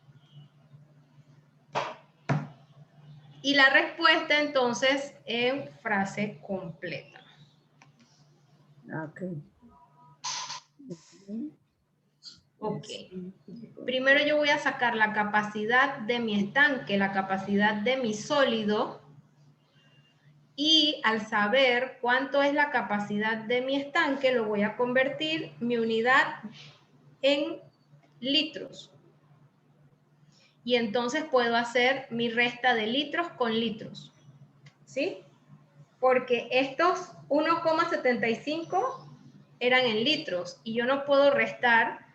Y la respuesta entonces en frase completa. Ok. Primero yo voy a sacar la capacidad de mi estanque, la capacidad de mi sólido. Y al saber cuánto es la capacidad de mi estanque, lo voy a convertir mi unidad en litros. Y entonces puedo hacer mi resta de litros con litros. ¿Sí? Porque estos 1,75 eran en litros y yo no puedo restar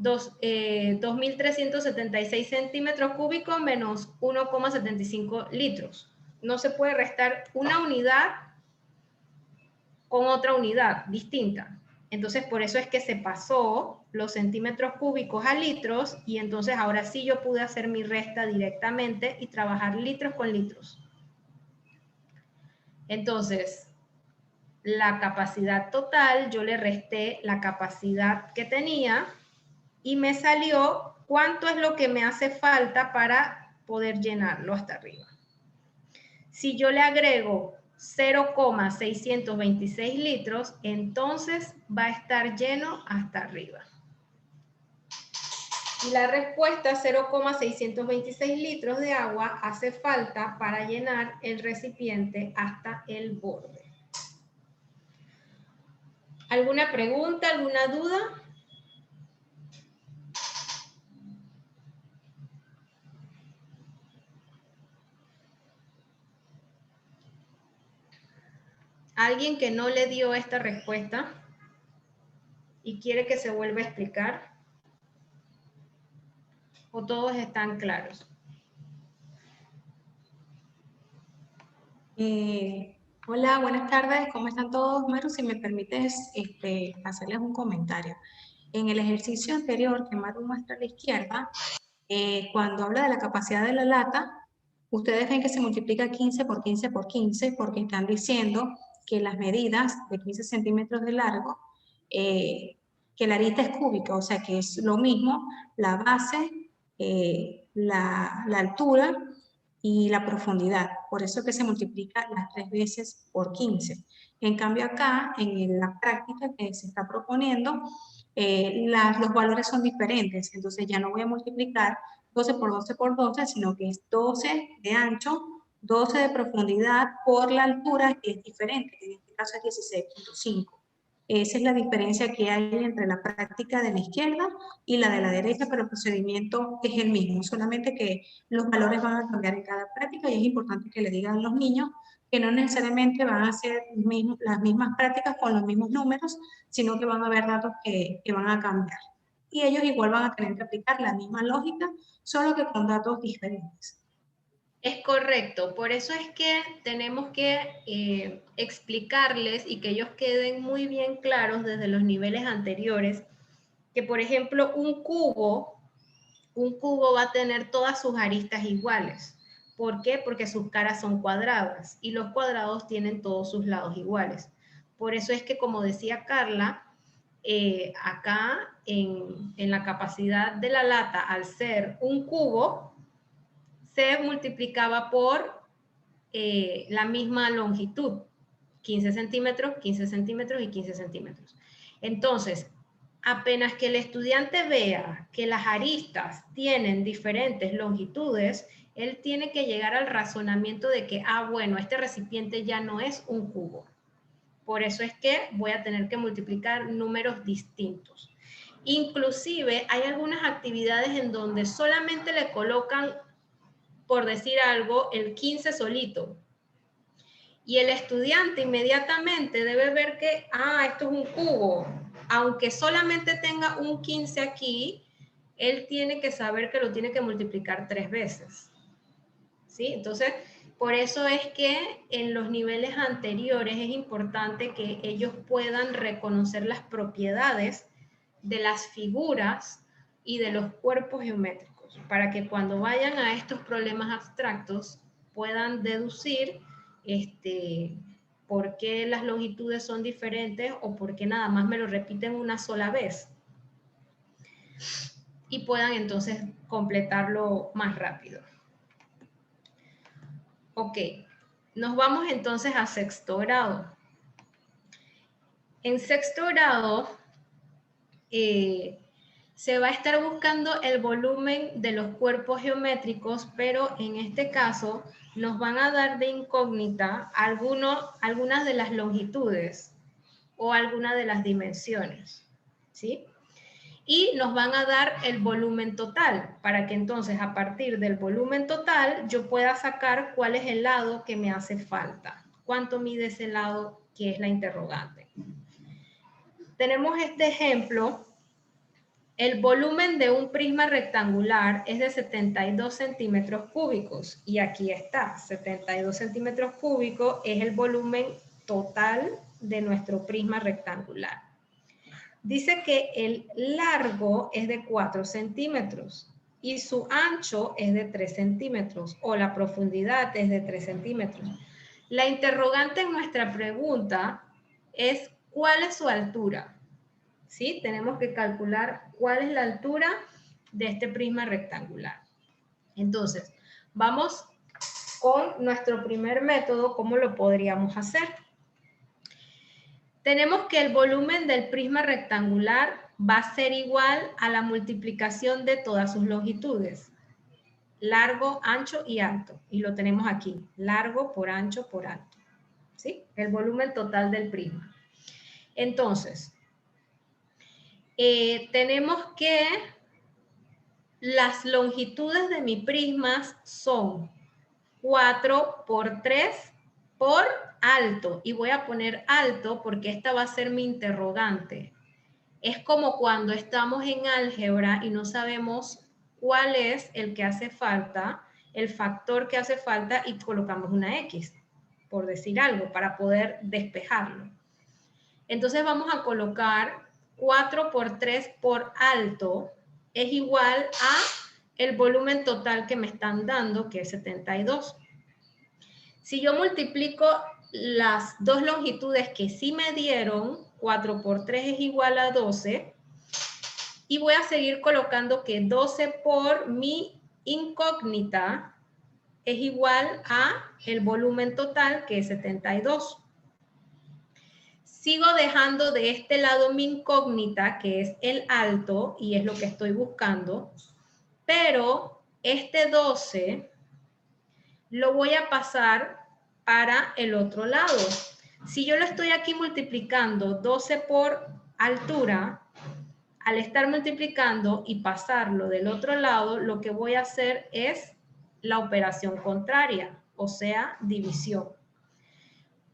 2.376 centímetros cúbicos menos 1,75 litros. No se puede restar una unidad con otra unidad distinta. Entonces, por eso es que se pasó los centímetros cúbicos a litros y entonces ahora sí yo pude hacer mi resta directamente y trabajar litros con litros. Entonces, la capacidad total, yo le resté la capacidad que tenía y me salió cuánto es lo que me hace falta para poder llenarlo hasta arriba. Si yo le agrego 0,626 litros, entonces va a estar lleno hasta arriba. Y la respuesta, 0,626 litros de agua, hace falta para llenar el recipiente hasta el borde. ¿Alguna pregunta, alguna duda? ¿Alguien que no le dio esta respuesta y quiere que se vuelva a explicar? ¿O todos están claros? Hola, buenas tardes. ¿Cómo están todos? Maru, si me permites hacerles un comentario. En el ejercicio anterior que Maru muestra a la izquierda, cuando habla de la capacidad de la lata, ustedes ven que se multiplica 15 por 15 por 15 porque están diciendo que las medidas de 15 centímetros de largo, que la arista es cúbica, o sea que es lo mismo la base, la altura y la profundidad. Por eso que se multiplica las 3 veces por 15. En cambio acá, en la práctica que se está proponiendo, los valores son diferentes. Entonces ya no voy a multiplicar 12 por 12 por 12, sino que es 12 de ancho, 12 de profundidad por la altura, que es diferente, que en este caso es 16.5. Esa es la diferencia que hay entre la práctica de la izquierda y la de la derecha, pero el procedimiento es el mismo, solamente que los valores van a cambiar en cada práctica y es importante que le digan a los niños que no necesariamente van a hacer las mismas prácticas con los mismos números, sino que van a haber datos que van a cambiar. Y ellos igual van a tener que aplicar la misma lógica, solo que con datos diferentes. Es correcto, por eso es que tenemos que explicarles y que ellos queden muy bien claros desde los niveles anteriores, que por ejemplo un cubo va a tener todas sus aristas iguales. ¿Por qué? Porque sus caras son cuadradas y los cuadrados tienen todos sus lados iguales. Por eso es que, como decía Carla, acá en la capacidad de la lata, al ser un cubo, se multiplicaba por la misma longitud, 15 centímetros, 15 centímetros y 15 centímetros. Entonces, apenas que el estudiante vea que las aristas tienen diferentes longitudes, él tiene que llegar al razonamiento de que, bueno, este recipiente ya no es un cubo. Por eso es que voy a tener que multiplicar números distintos. Inclusive hay algunas actividades en donde solamente le colocan, por decir algo, el 15 solito. Y el estudiante inmediatamente debe ver que, esto es un cubo. Aunque solamente tenga un 15 aquí, él tiene que saber que lo tiene que multiplicar 3 veces. ¿Sí? Entonces, por eso es que en los niveles anteriores es importante que ellos puedan reconocer las propiedades de las figuras y de los cuerpos geométricos, para que cuando vayan a estos problemas abstractos puedan deducir por qué las longitudes son diferentes o por qué nada más me lo repiten una sola vez. Y puedan entonces completarlo más rápido. Ok, nos vamos entonces a sexto grado. En sexto grado se va a estar buscando el volumen de los cuerpos geométricos, pero en este caso nos van a dar de incógnita algunas de las longitudes o algunas de las dimensiones, ¿sí? Y nos van a dar el volumen total, para que entonces a partir del volumen total yo pueda sacar cuál es el lado que me hace falta. ¿Cuánto mide ese lado que es la interrogante? Tenemos este ejemplo. El volumen de un prisma rectangular es de 72 centímetros cúbicos. Y aquí está, 72 centímetros cúbicos es el volumen total de nuestro prisma rectangular. Dice que el largo es de 4 centímetros y su ancho es de 3 centímetros o la profundidad es de 3 centímetros. La interrogante en nuestra pregunta es ¿cuál es su altura? ¿Sí? Tenemos que calcular cuál es la altura de este prisma rectangular. Entonces, vamos con nuestro primer método, ¿cómo lo podríamos hacer? Tenemos que el volumen del prisma rectangular va a ser igual a la multiplicación de todas sus longitudes. Largo, ancho y alto. Y lo tenemos aquí. Largo por ancho por alto. ¿Sí? El volumen total del prisma. Entonces, tenemos que las longitudes de mi prisma son 4 por 3 por alto. Y voy a poner alto porque esta va a ser mi interrogante. Es como cuando estamos en álgebra y no sabemos cuál es el que hace falta, el factor que hace falta y colocamos una X, por decir algo, para poder despejarlo. Entonces vamos a colocar 4 por 3 por alto es igual a el volumen total que me están dando, que es 72. Si yo multiplico las dos longitudes que sí me dieron, 4 por 3 es igual a 12, y voy a seguir colocando que 12 por mi incógnita es igual a el volumen total, que es 72. Sigo dejando de este lado mi incógnita, que es el alto, y es lo que estoy buscando, pero este 12 lo voy a pasar para el otro lado. Si yo lo estoy aquí multiplicando 12 por altura, al estar multiplicando y pasarlo del otro lado, lo que voy a hacer es la operación contraria, o sea, división.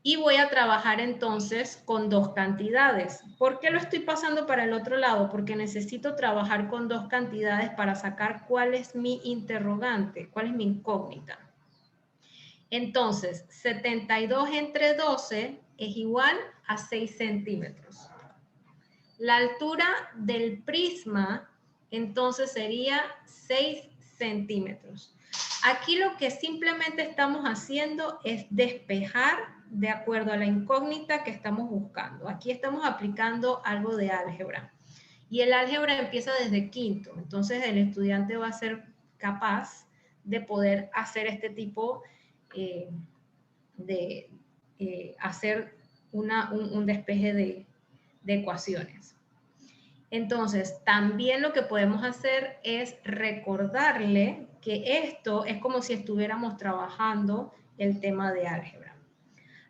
Y voy a trabajar entonces con dos cantidades. ¿Por qué lo estoy pasando para el otro lado? Porque necesito trabajar con dos cantidades para sacar cuál es mi interrogante, cuál es mi incógnita. Entonces, 72 entre 12 es igual a 6 centímetros. La altura del prisma, entonces, sería 6 centímetros. Aquí lo que simplemente estamos haciendo es despejar de acuerdo a la incógnita que estamos buscando. Aquí estamos aplicando algo de álgebra. Y el álgebra empieza desde quinto. Entonces el estudiante va a ser capaz de poder hacer este tipo de hacer un despeje de ecuaciones. Entonces, también lo que podemos hacer es recordarle que esto es como si estuviéramos trabajando el tema de álgebra.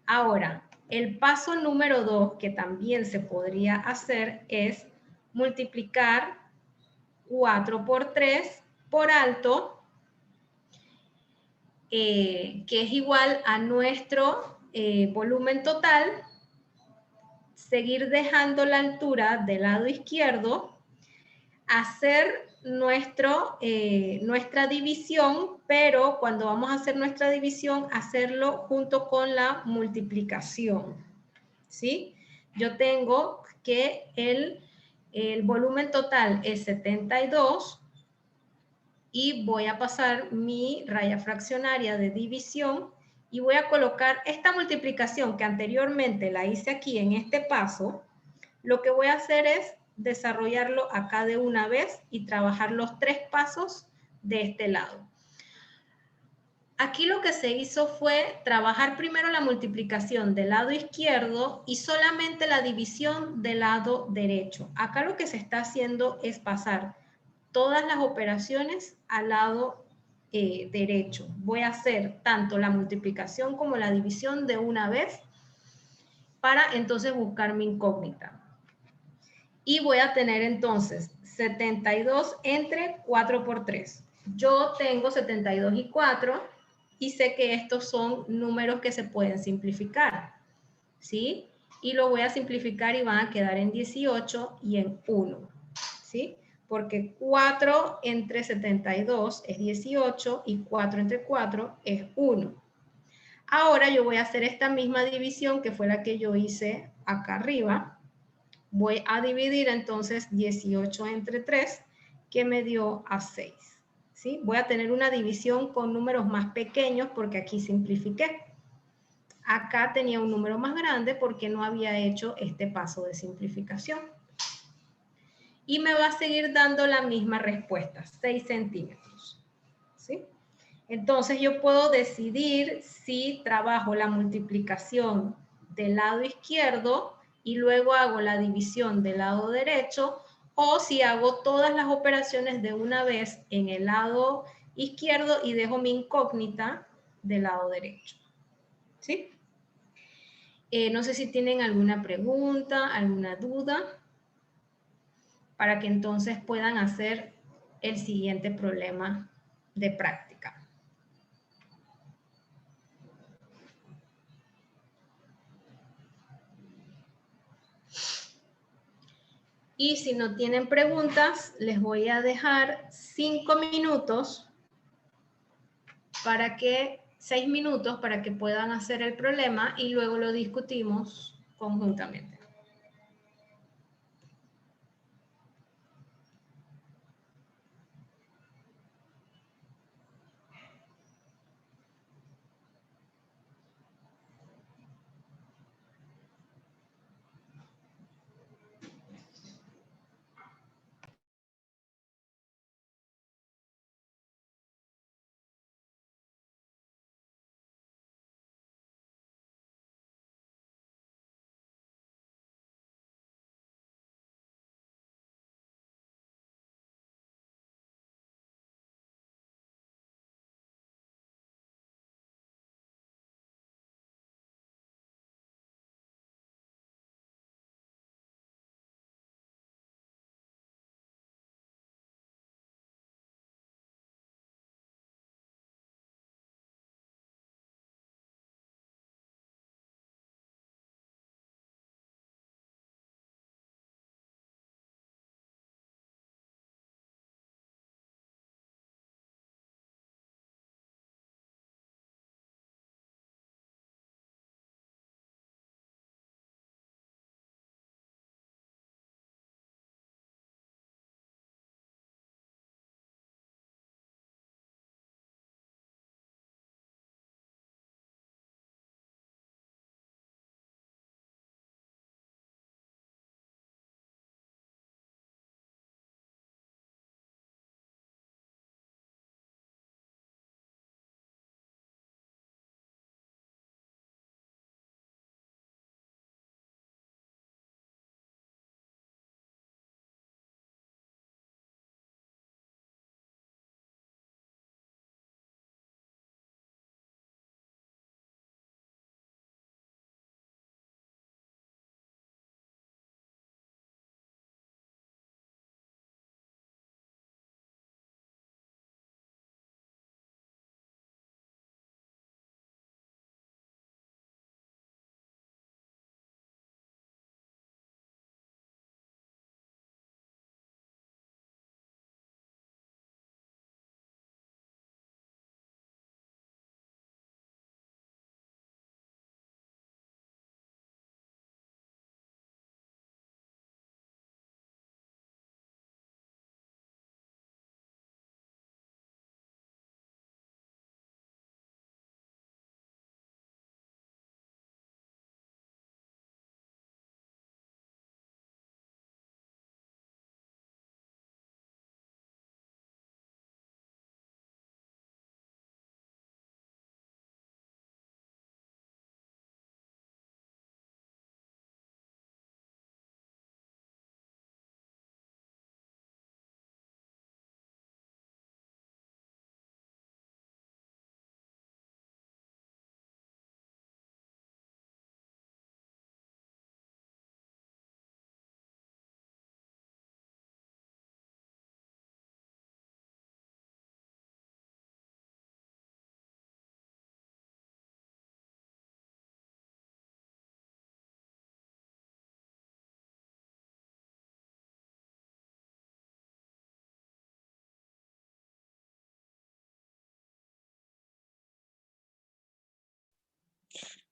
Ahora, el paso número 2 que también se podría hacer es multiplicar 4 por 3 por alto, que es igual a nuestro volumen total, seguir dejando la altura del lado izquierdo, hacer nuestra división, pero cuando vamos a hacer nuestra división, hacerlo junto con la multiplicación, ¿sí? Yo tengo que el volumen total es 72 y voy a pasar mi raya fraccionaria de división y voy a colocar esta multiplicación que anteriormente la hice aquí en este paso. Lo que voy a hacer es desarrollarlo acá de una vez y trabajar los 3 pasos de este lado. Aquí lo que se hizo fue trabajar primero la multiplicación del lado izquierdo y solamente la división del lado derecho. Acá lo que se está haciendo es pasar todas las operaciones al lado derecho. Voy a hacer tanto la multiplicación como la división de una vez para entonces buscar mi incógnita. Y voy a tener entonces 72 entre 4 por 3. Yo tengo 72 y 4 y sé que estos son números que se pueden simplificar, ¿sí? Y lo voy a simplificar y van a quedar en 18 y en 1, ¿sí? Porque 4 entre 72 es 18 y 4 entre 4 es 1. Ahora yo voy a hacer esta misma división que fue la que yo hice acá arriba. Voy a dividir entonces 18 entre 3, que me dio a 6. ¿Sí? Voy a tener una división con números más pequeños porque aquí simplifiqué. Acá tenía un número más grande porque no había hecho este paso de simplificación. Y me va a seguir dando la misma respuesta, 6 centímetros. ¿Sí? Entonces yo puedo decidir si trabajo la multiplicación del lado izquierdo y luego hago la división del lado derecho, o si hago todas las operaciones de una vez en el lado izquierdo y dejo mi incógnita del lado derecho. ¿Sí? No sé si tienen alguna pregunta, alguna duda, para que entonces puedan hacer el siguiente problema de práctica. Y si no tienen preguntas, les voy a dejar 5 minutos para que, 6 minutos para que puedan hacer el problema y luego lo discutimos conjuntamente.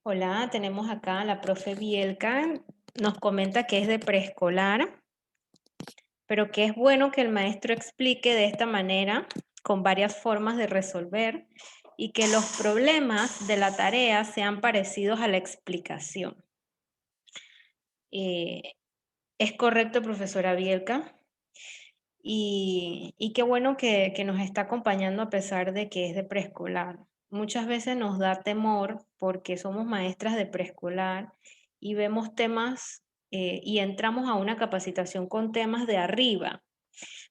Hola, tenemos acá a la profe Bielka. Nos comenta que es de preescolar, pero que es bueno que el maestro explique de esta manera, con varias formas de resolver, y que los problemas de la tarea sean parecidos a la explicación. ¿Es correcto, profesora Bielka? Y qué bueno que nos está acompañando a pesar de que es de preescolar. Muchas veces nos da temor porque somos maestras de preescolar y vemos temas y entramos a una capacitación con temas de arriba.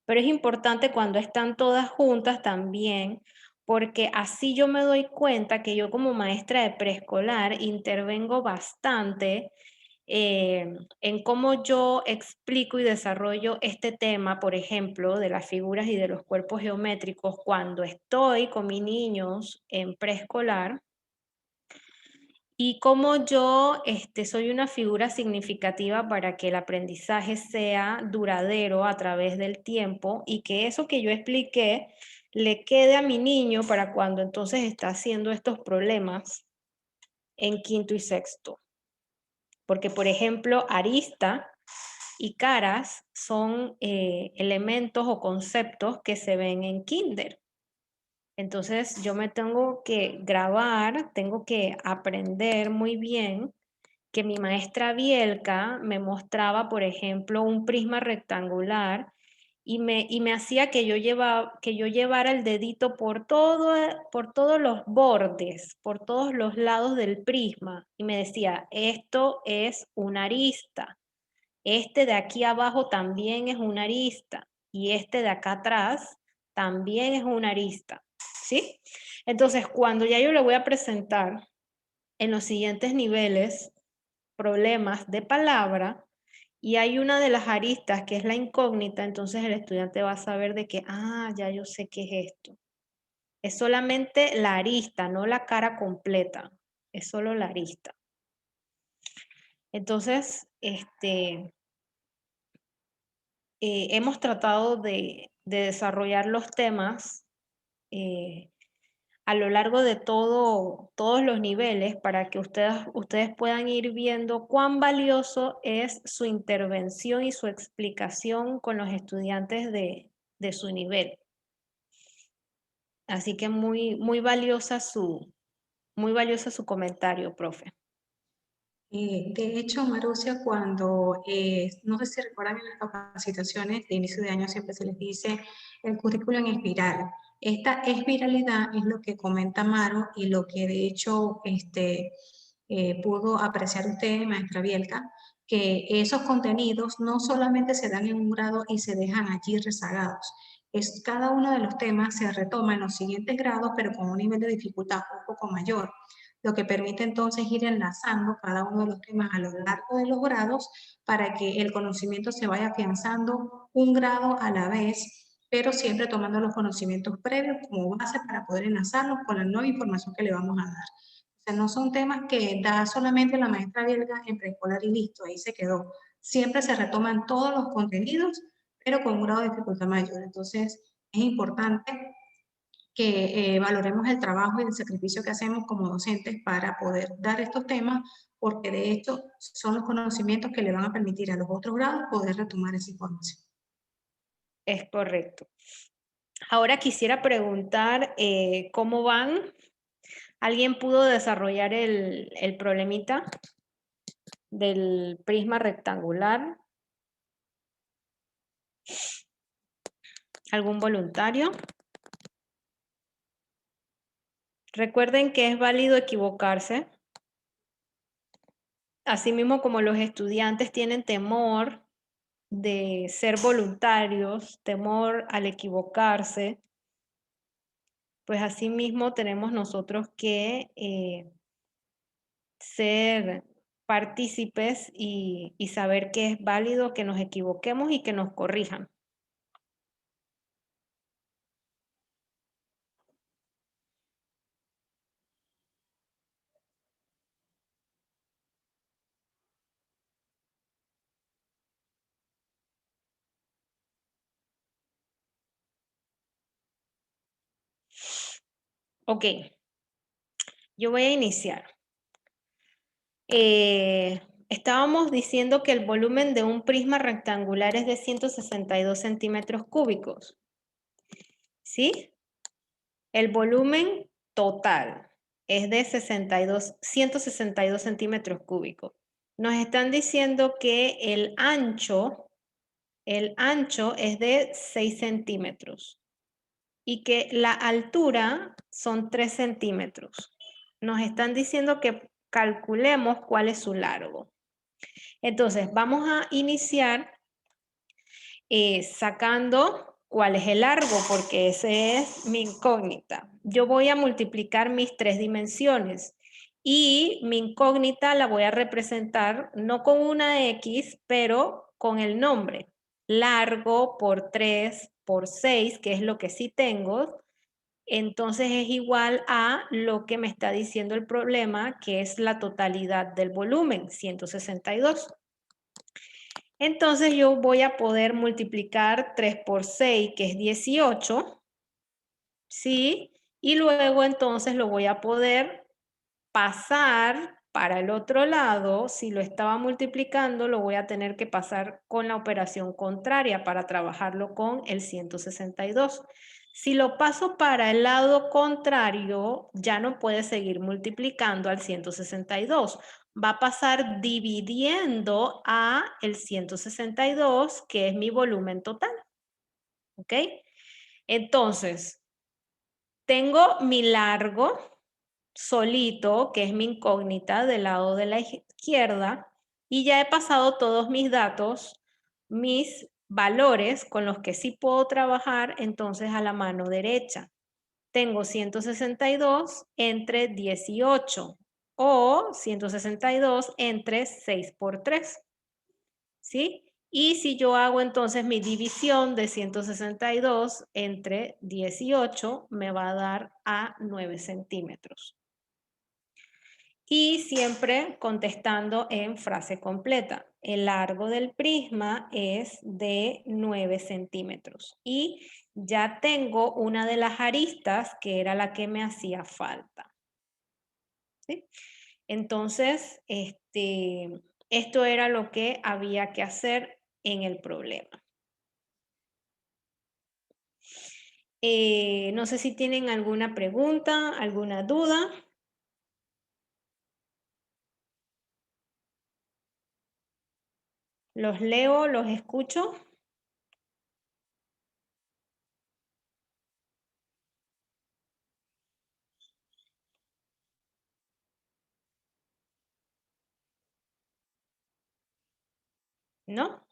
Pero es importante cuando están todas juntas también, porque así yo me doy cuenta que yo como maestra de preescolar intervengo bastante en cómo yo explico y desarrollo este tema, por ejemplo, de las figuras y de los cuerpos geométricos cuando estoy con mis niños en preescolar, y cómo yo soy una figura significativa para que el aprendizaje sea duradero a través del tiempo y que eso que yo expliqué le quede a mi niño para cuando entonces está haciendo estos problemas en quinto y sexto. Porque, por ejemplo, arista y caras son elementos o conceptos que se ven en kinder. Entonces yo me tengo que grabar, tengo que aprender muy bien que mi maestra Bielka me mostraba, por ejemplo, un prisma rectangular y me hacía que yo llevara el dedito por todos los bordes, por todos los lados del prisma. Y me decía, esto es una arista. Este de aquí abajo también es una arista. Y este de acá atrás también es una arista. ¿Sí? Entonces, cuando ya yo le voy a presentar en los siguientes niveles problemas de palabra y hay una de las aristas que es la incógnita, entonces el estudiante va a saber de que, ya yo sé qué es esto. Es solamente la arista, no la cara completa. Es solo la arista. Entonces, hemos tratado de desarrollar los temas a lo largo de todos los niveles para que ustedes puedan ir viendo cuán valioso es su intervención y su explicación con los estudiantes de su nivel. Así que muy valiosa muy valioso su comentario, profe. De hecho, Marusia, cuando, no sé si recuerdan en las capacitaciones de inicio de año, siempre se les dice el currículo en espiral. Esta espiralidad es lo que comenta Maru y lo que de hecho pudo apreciar usted, maestra Bielka, que esos contenidos no solamente se dan en un grado y se dejan allí rezagados. Cada uno de los temas se retoma en los siguientes grados, pero con un nivel de dificultad un poco mayor, lo que permite entonces ir enlazando cada uno de los temas a lo largo de los grados para que el conocimiento se vaya afianzando un grado a la vez, pero siempre tomando los conocimientos previos como base para poder enlazarlos con la nueva información que le vamos a dar. O sea, no son temas que da solamente la maestra Bielka en preescolar y listo, ahí se quedó. Siempre se retoman todos los contenidos, pero con un grado de dificultad mayor. Entonces, es importante que valoremos el trabajo y el sacrificio que hacemos como docentes para poder dar estos temas, porque de hecho son los conocimientos que le van a permitir a los otros grados poder retomar esa información. Es correcto. Ahora quisiera preguntar cómo van. ¿Alguien pudo desarrollar el problemita del prisma rectangular? ¿Algún voluntario? Recuerden que es válido equivocarse. Asimismo, como los estudiantes tienen temor de ser voluntarios, temor al equivocarse, pues asimismo tenemos nosotros que ser partícipes y saber que es válido que nos equivoquemos y que nos corrijan. Ok, yo voy a iniciar. estábamos diciendo que el volumen de un prisma rectangular es de 162 centímetros cúbicos. ¿Sí? El volumen total es de 162 centímetros cúbicos. Nos están diciendo que el ancho es de 6 centímetros y que la altura son 3 centímetros. Nos están diciendo que calculemos cuál es su largo. Entonces, vamos a iniciar sacando cuál es el largo, porque ese es mi incógnita. Yo voy a multiplicar mis 3 dimensiones y mi incógnita la voy a representar no con una X, pero con el nombre. Largo por 3 por 6, que es lo que sí tengo. Entonces es igual a lo que me está diciendo el problema, que es la totalidad del volumen, 162. Entonces yo voy a poder multiplicar 3 por 6, que es 18, ¿sí? Y luego entonces lo voy a poder pasar para el otro lado. Si lo estaba multiplicando, lo voy a tener que pasar con la operación contraria para trabajarlo con el 162. Si lo paso para el lado contrario, ya no puede seguir multiplicando al 162. Va a pasar dividiendo a el 162, que es mi volumen total. ¿Ok? Entonces, tengo mi largo solito, que es mi incógnita del lado de la izquierda, y ya he pasado todos mis datos, mis valores con los que sí puedo trabajar, entonces a la mano derecha. Tengo 162 entre 18 o 162 entre 6 por 3, ¿sí? Y si yo hago entonces mi división de 162 entre 18, me va a dar a 9 centímetros. Y siempre contestando en frase completa. El largo del prisma es de 9 centímetros. Y ya tengo una de las aristas que era la que me hacía falta. ¿Sí? Entonces, esto era lo que había que hacer en el problema. No sé si tienen alguna pregunta, alguna duda. Los leo, los escucho. ¿No?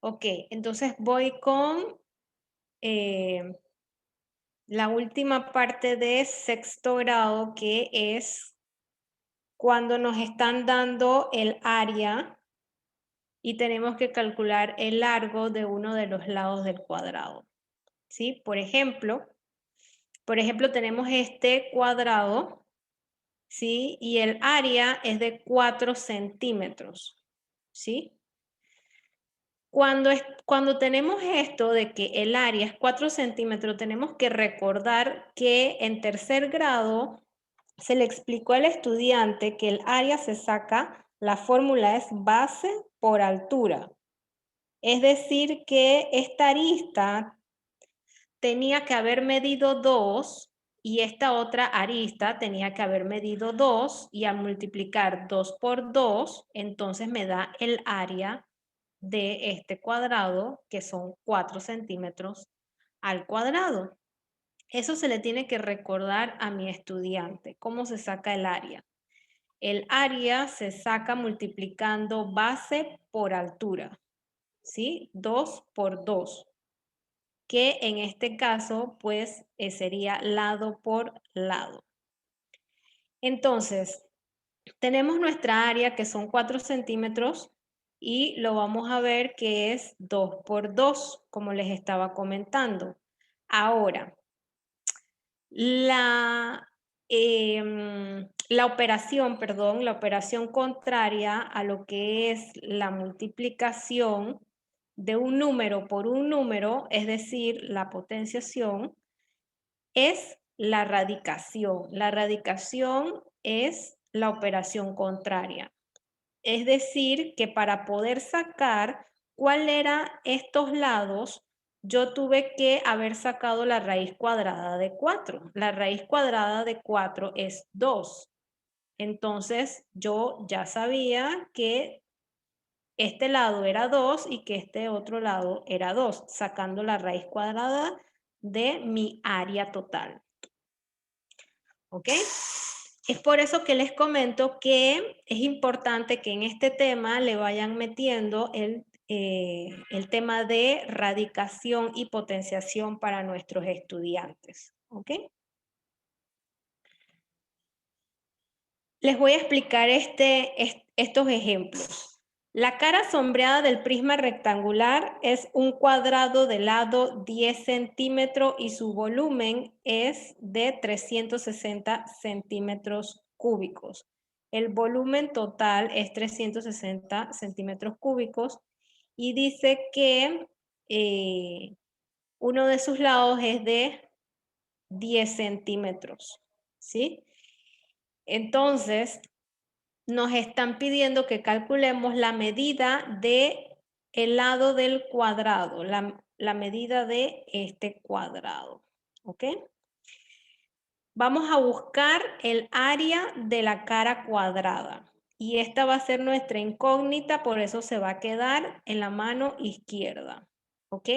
Ok, entonces voy con la última parte de sexto grado, que es cuando nos están dando el área y tenemos que calcular el largo de uno de los lados del cuadrado. ¿Sí? Por ejemplo, tenemos este cuadrado, ¿sí? Y el área es de 4 centímetros, ¿sí? Cuando tenemos esto de que el área es 4 centímetros, tenemos que recordar que en tercer grado se le explicó al estudiante que el área se saca, la fórmula es base por altura. Es decir, que esta arista tenía que haber medido 2 y esta otra arista tenía que haber medido 2, y al multiplicar 2 por 2, entonces me da el área de este cuadrado, que son 4 centímetros al cuadrado. Eso se le tiene que recordar a mi estudiante. ¿Cómo se saca el área? El área se saca multiplicando base por altura, ¿sí? 2 por 2, que en este caso, pues, sería lado por lado. Entonces, tenemos nuestra área, que son 4 centímetros, y lo vamos a ver que es 2 por 2, como les estaba comentando. Ahora, la operación contraria a lo que es la multiplicación de un número por un número, es decir, la potenciación, es la radicación. La radicación es la operación contraria. Es decir, que para poder sacar cuál eran estos lados, yo tuve que haber sacado la raíz cuadrada de 4. La raíz cuadrada de 4 es 2. Entonces, yo ya sabía que este lado era 2 y que este otro lado era 2, sacando la raíz cuadrada de mi área total. ¿Ok? Es por eso que les comento que es importante que en este tema le vayan metiendo el tema de radicación y potenciación para nuestros estudiantes. ¿Ok? Les voy a explicar estos ejemplos. La cara sombreada del prisma rectangular es un cuadrado de lado 10 centímetros y su volumen es de 360 centímetros cúbicos. El volumen total es 360 centímetros cúbicos y dice que uno de sus lados es de 10 centímetros, ¿sí? Entonces, nos están pidiendo que calculemos la medida del lado del cuadrado, la medida de este cuadrado, ¿ok? Vamos a buscar el área de la cara cuadrada y esta va a ser nuestra incógnita, por eso se va a quedar en la mano izquierda, ¿ok?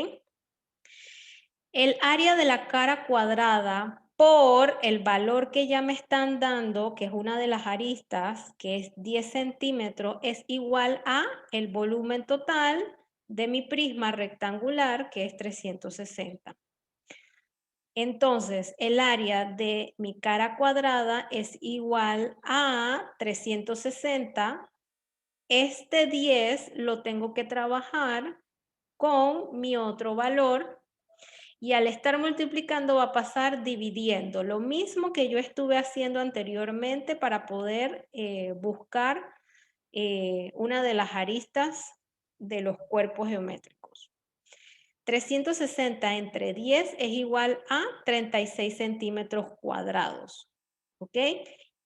El área de la cara cuadrada por el valor que ya me están dando, que es una de las aristas, que es 10 centímetros, es igual a el volumen total de mi prisma rectangular, que es 360. Entonces, el área de mi cara cuadrada es igual a 360. Este 10 lo tengo que trabajar con mi otro valor, y al estar multiplicando va a pasar dividiendo. Lo mismo que yo estuve haciendo anteriormente para poder buscar una de las aristas de los cuerpos geométricos. 360 entre 10 es igual a 36 centímetros cuadrados. ¿Ok?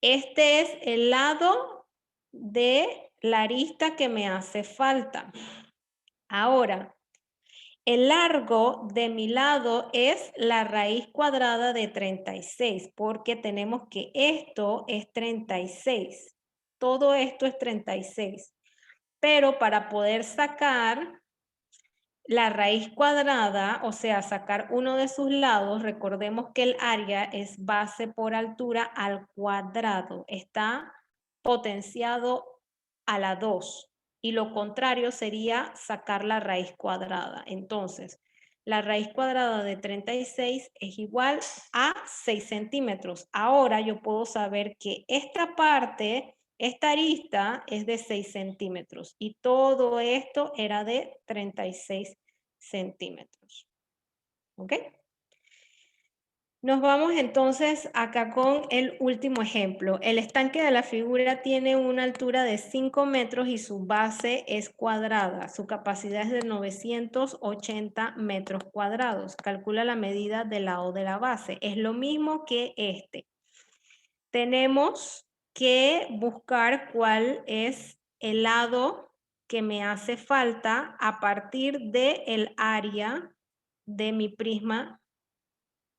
Este es el lado de la arista que me hace falta. Ahora, el largo de mi lado es la raíz cuadrada de 36, porque tenemos que esto es 36. Todo esto es 36. Pero para poder sacar la raíz cuadrada, o sea, sacar uno de sus lados, recordemos que el área es base por altura al cuadrado. Está potenciado a la 2. Y lo contrario sería sacar la raíz cuadrada. Entonces, la raíz cuadrada de 36 es igual a 6 centímetros. Ahora yo puedo saber que esta parte, esta arista es de 6 centímetros y todo esto era de 36 centímetros. ¿Ok? Nos vamos entonces acá con el último ejemplo. El estanque de la figura tiene una altura de 5 metros y su base es cuadrada. Su capacidad es de 980 metros cuadrados. Calcula la medida del lado de la base. Es lo mismo que este. Tenemos que buscar cuál es el lado que me hace falta a partir del área de mi prisma,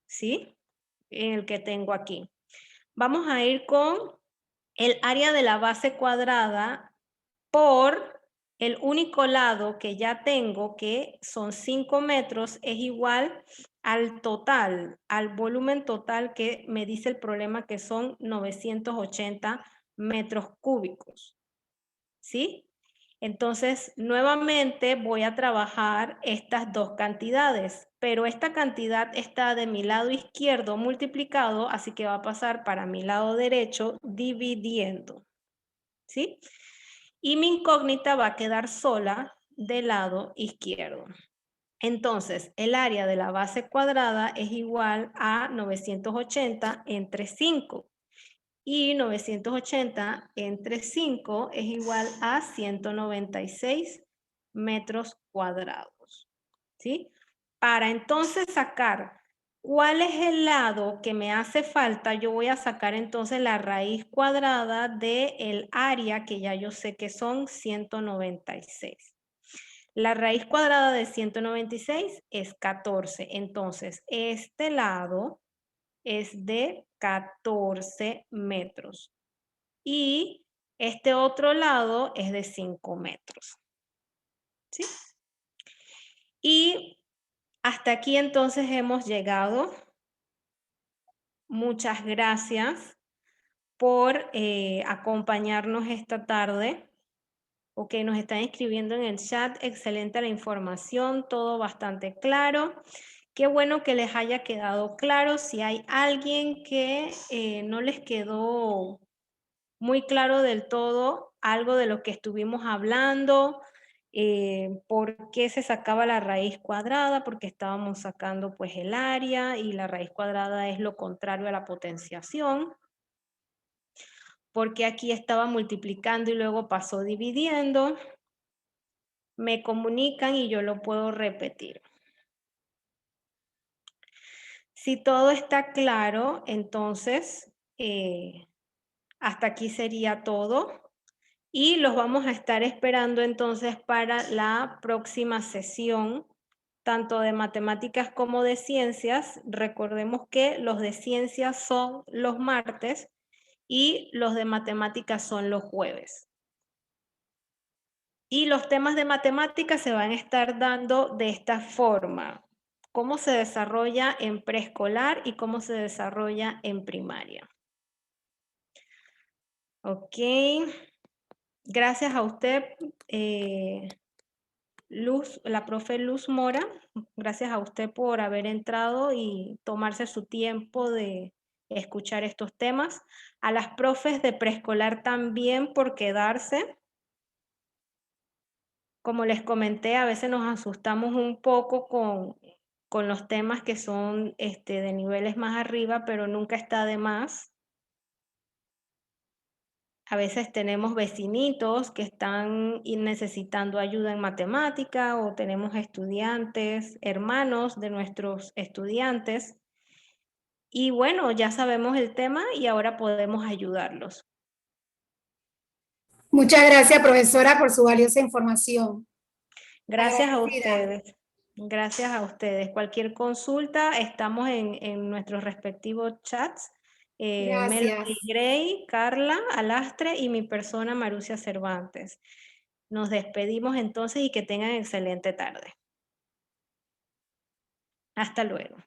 ¿sí? En el que tengo aquí. Vamos a ir con el área de la base cuadrada por el único lado que ya tengo, que son 5 metros, es igual al total, al volumen total que me dice el problema, que son 980 metros cúbicos. ¿Sí? Entonces, nuevamente voy a trabajar estas dos cantidades, pero esta cantidad está de mi lado izquierdo multiplicado, así que va a pasar para mi lado derecho dividiendo, ¿sí? Y mi incógnita va a quedar sola del lado izquierdo. Entonces, el área de la base cuadrada es igual a 980 entre 5. Y 980 entre 5 es igual a 196 metros cuadrados. ¿Sí? Para entonces sacar ¿Cuál es el lado que me hace falta? Yo voy a sacar entonces la raíz cuadrada del área que ya yo sé que son 196. La raíz cuadrada de 196 es 14. Entonces, este lado es de 14 metros. Y este otro lado es de 5 metros. ¿Sí? Y hasta aquí entonces hemos llegado. Muchas gracias por acompañarnos esta tarde. Ok, nos están escribiendo en el chat, excelente la información, todo bastante claro. Qué bueno que les haya quedado claro. Si hay alguien que no les quedó muy claro del todo algo de lo que estuvimos hablando, por qué se sacaba la raíz cuadrada, porque estábamos sacando pues el área y la raíz cuadrada es lo contrario a la potenciación, porque aquí estaba multiplicando y luego pasó dividiendo, me comunican y yo lo puedo repetir. Si todo está claro, entonces hasta aquí sería todo. Y los vamos a estar esperando entonces para la próxima sesión, tanto de matemáticas como de ciencias. Recordemos que los de ciencias son los martes y los de matemáticas son los jueves. Y los temas de matemáticas se van a estar dando de esta forma: cómo se desarrolla en preescolar y cómo se desarrolla en primaria. Ok. Gracias a usted, Luz, la profe Luz Mora. Gracias a usted por haber entrado y tomarse su tiempo de escuchar estos temas. A las profes de preescolar también por quedarse. Como les comenté, a veces nos asustamos un poco con los temas que son de niveles más arriba, pero nunca está de más. A veces tenemos vecinitos que están necesitando ayuda en matemática, o tenemos estudiantes, hermanos de nuestros estudiantes. Y bueno, ya sabemos el tema y ahora podemos ayudarlos. Muchas gracias, profesora, por su valiosa información. Gracias a Agradecida. ustedes. Gracias a ustedes. Cualquier consulta, estamos en nuestros respectivos chats. Melody Gracias. Gray, Carla Alastre y mi persona Marucia Cervantes. Nos despedimos entonces y que tengan excelente tarde. Hasta luego.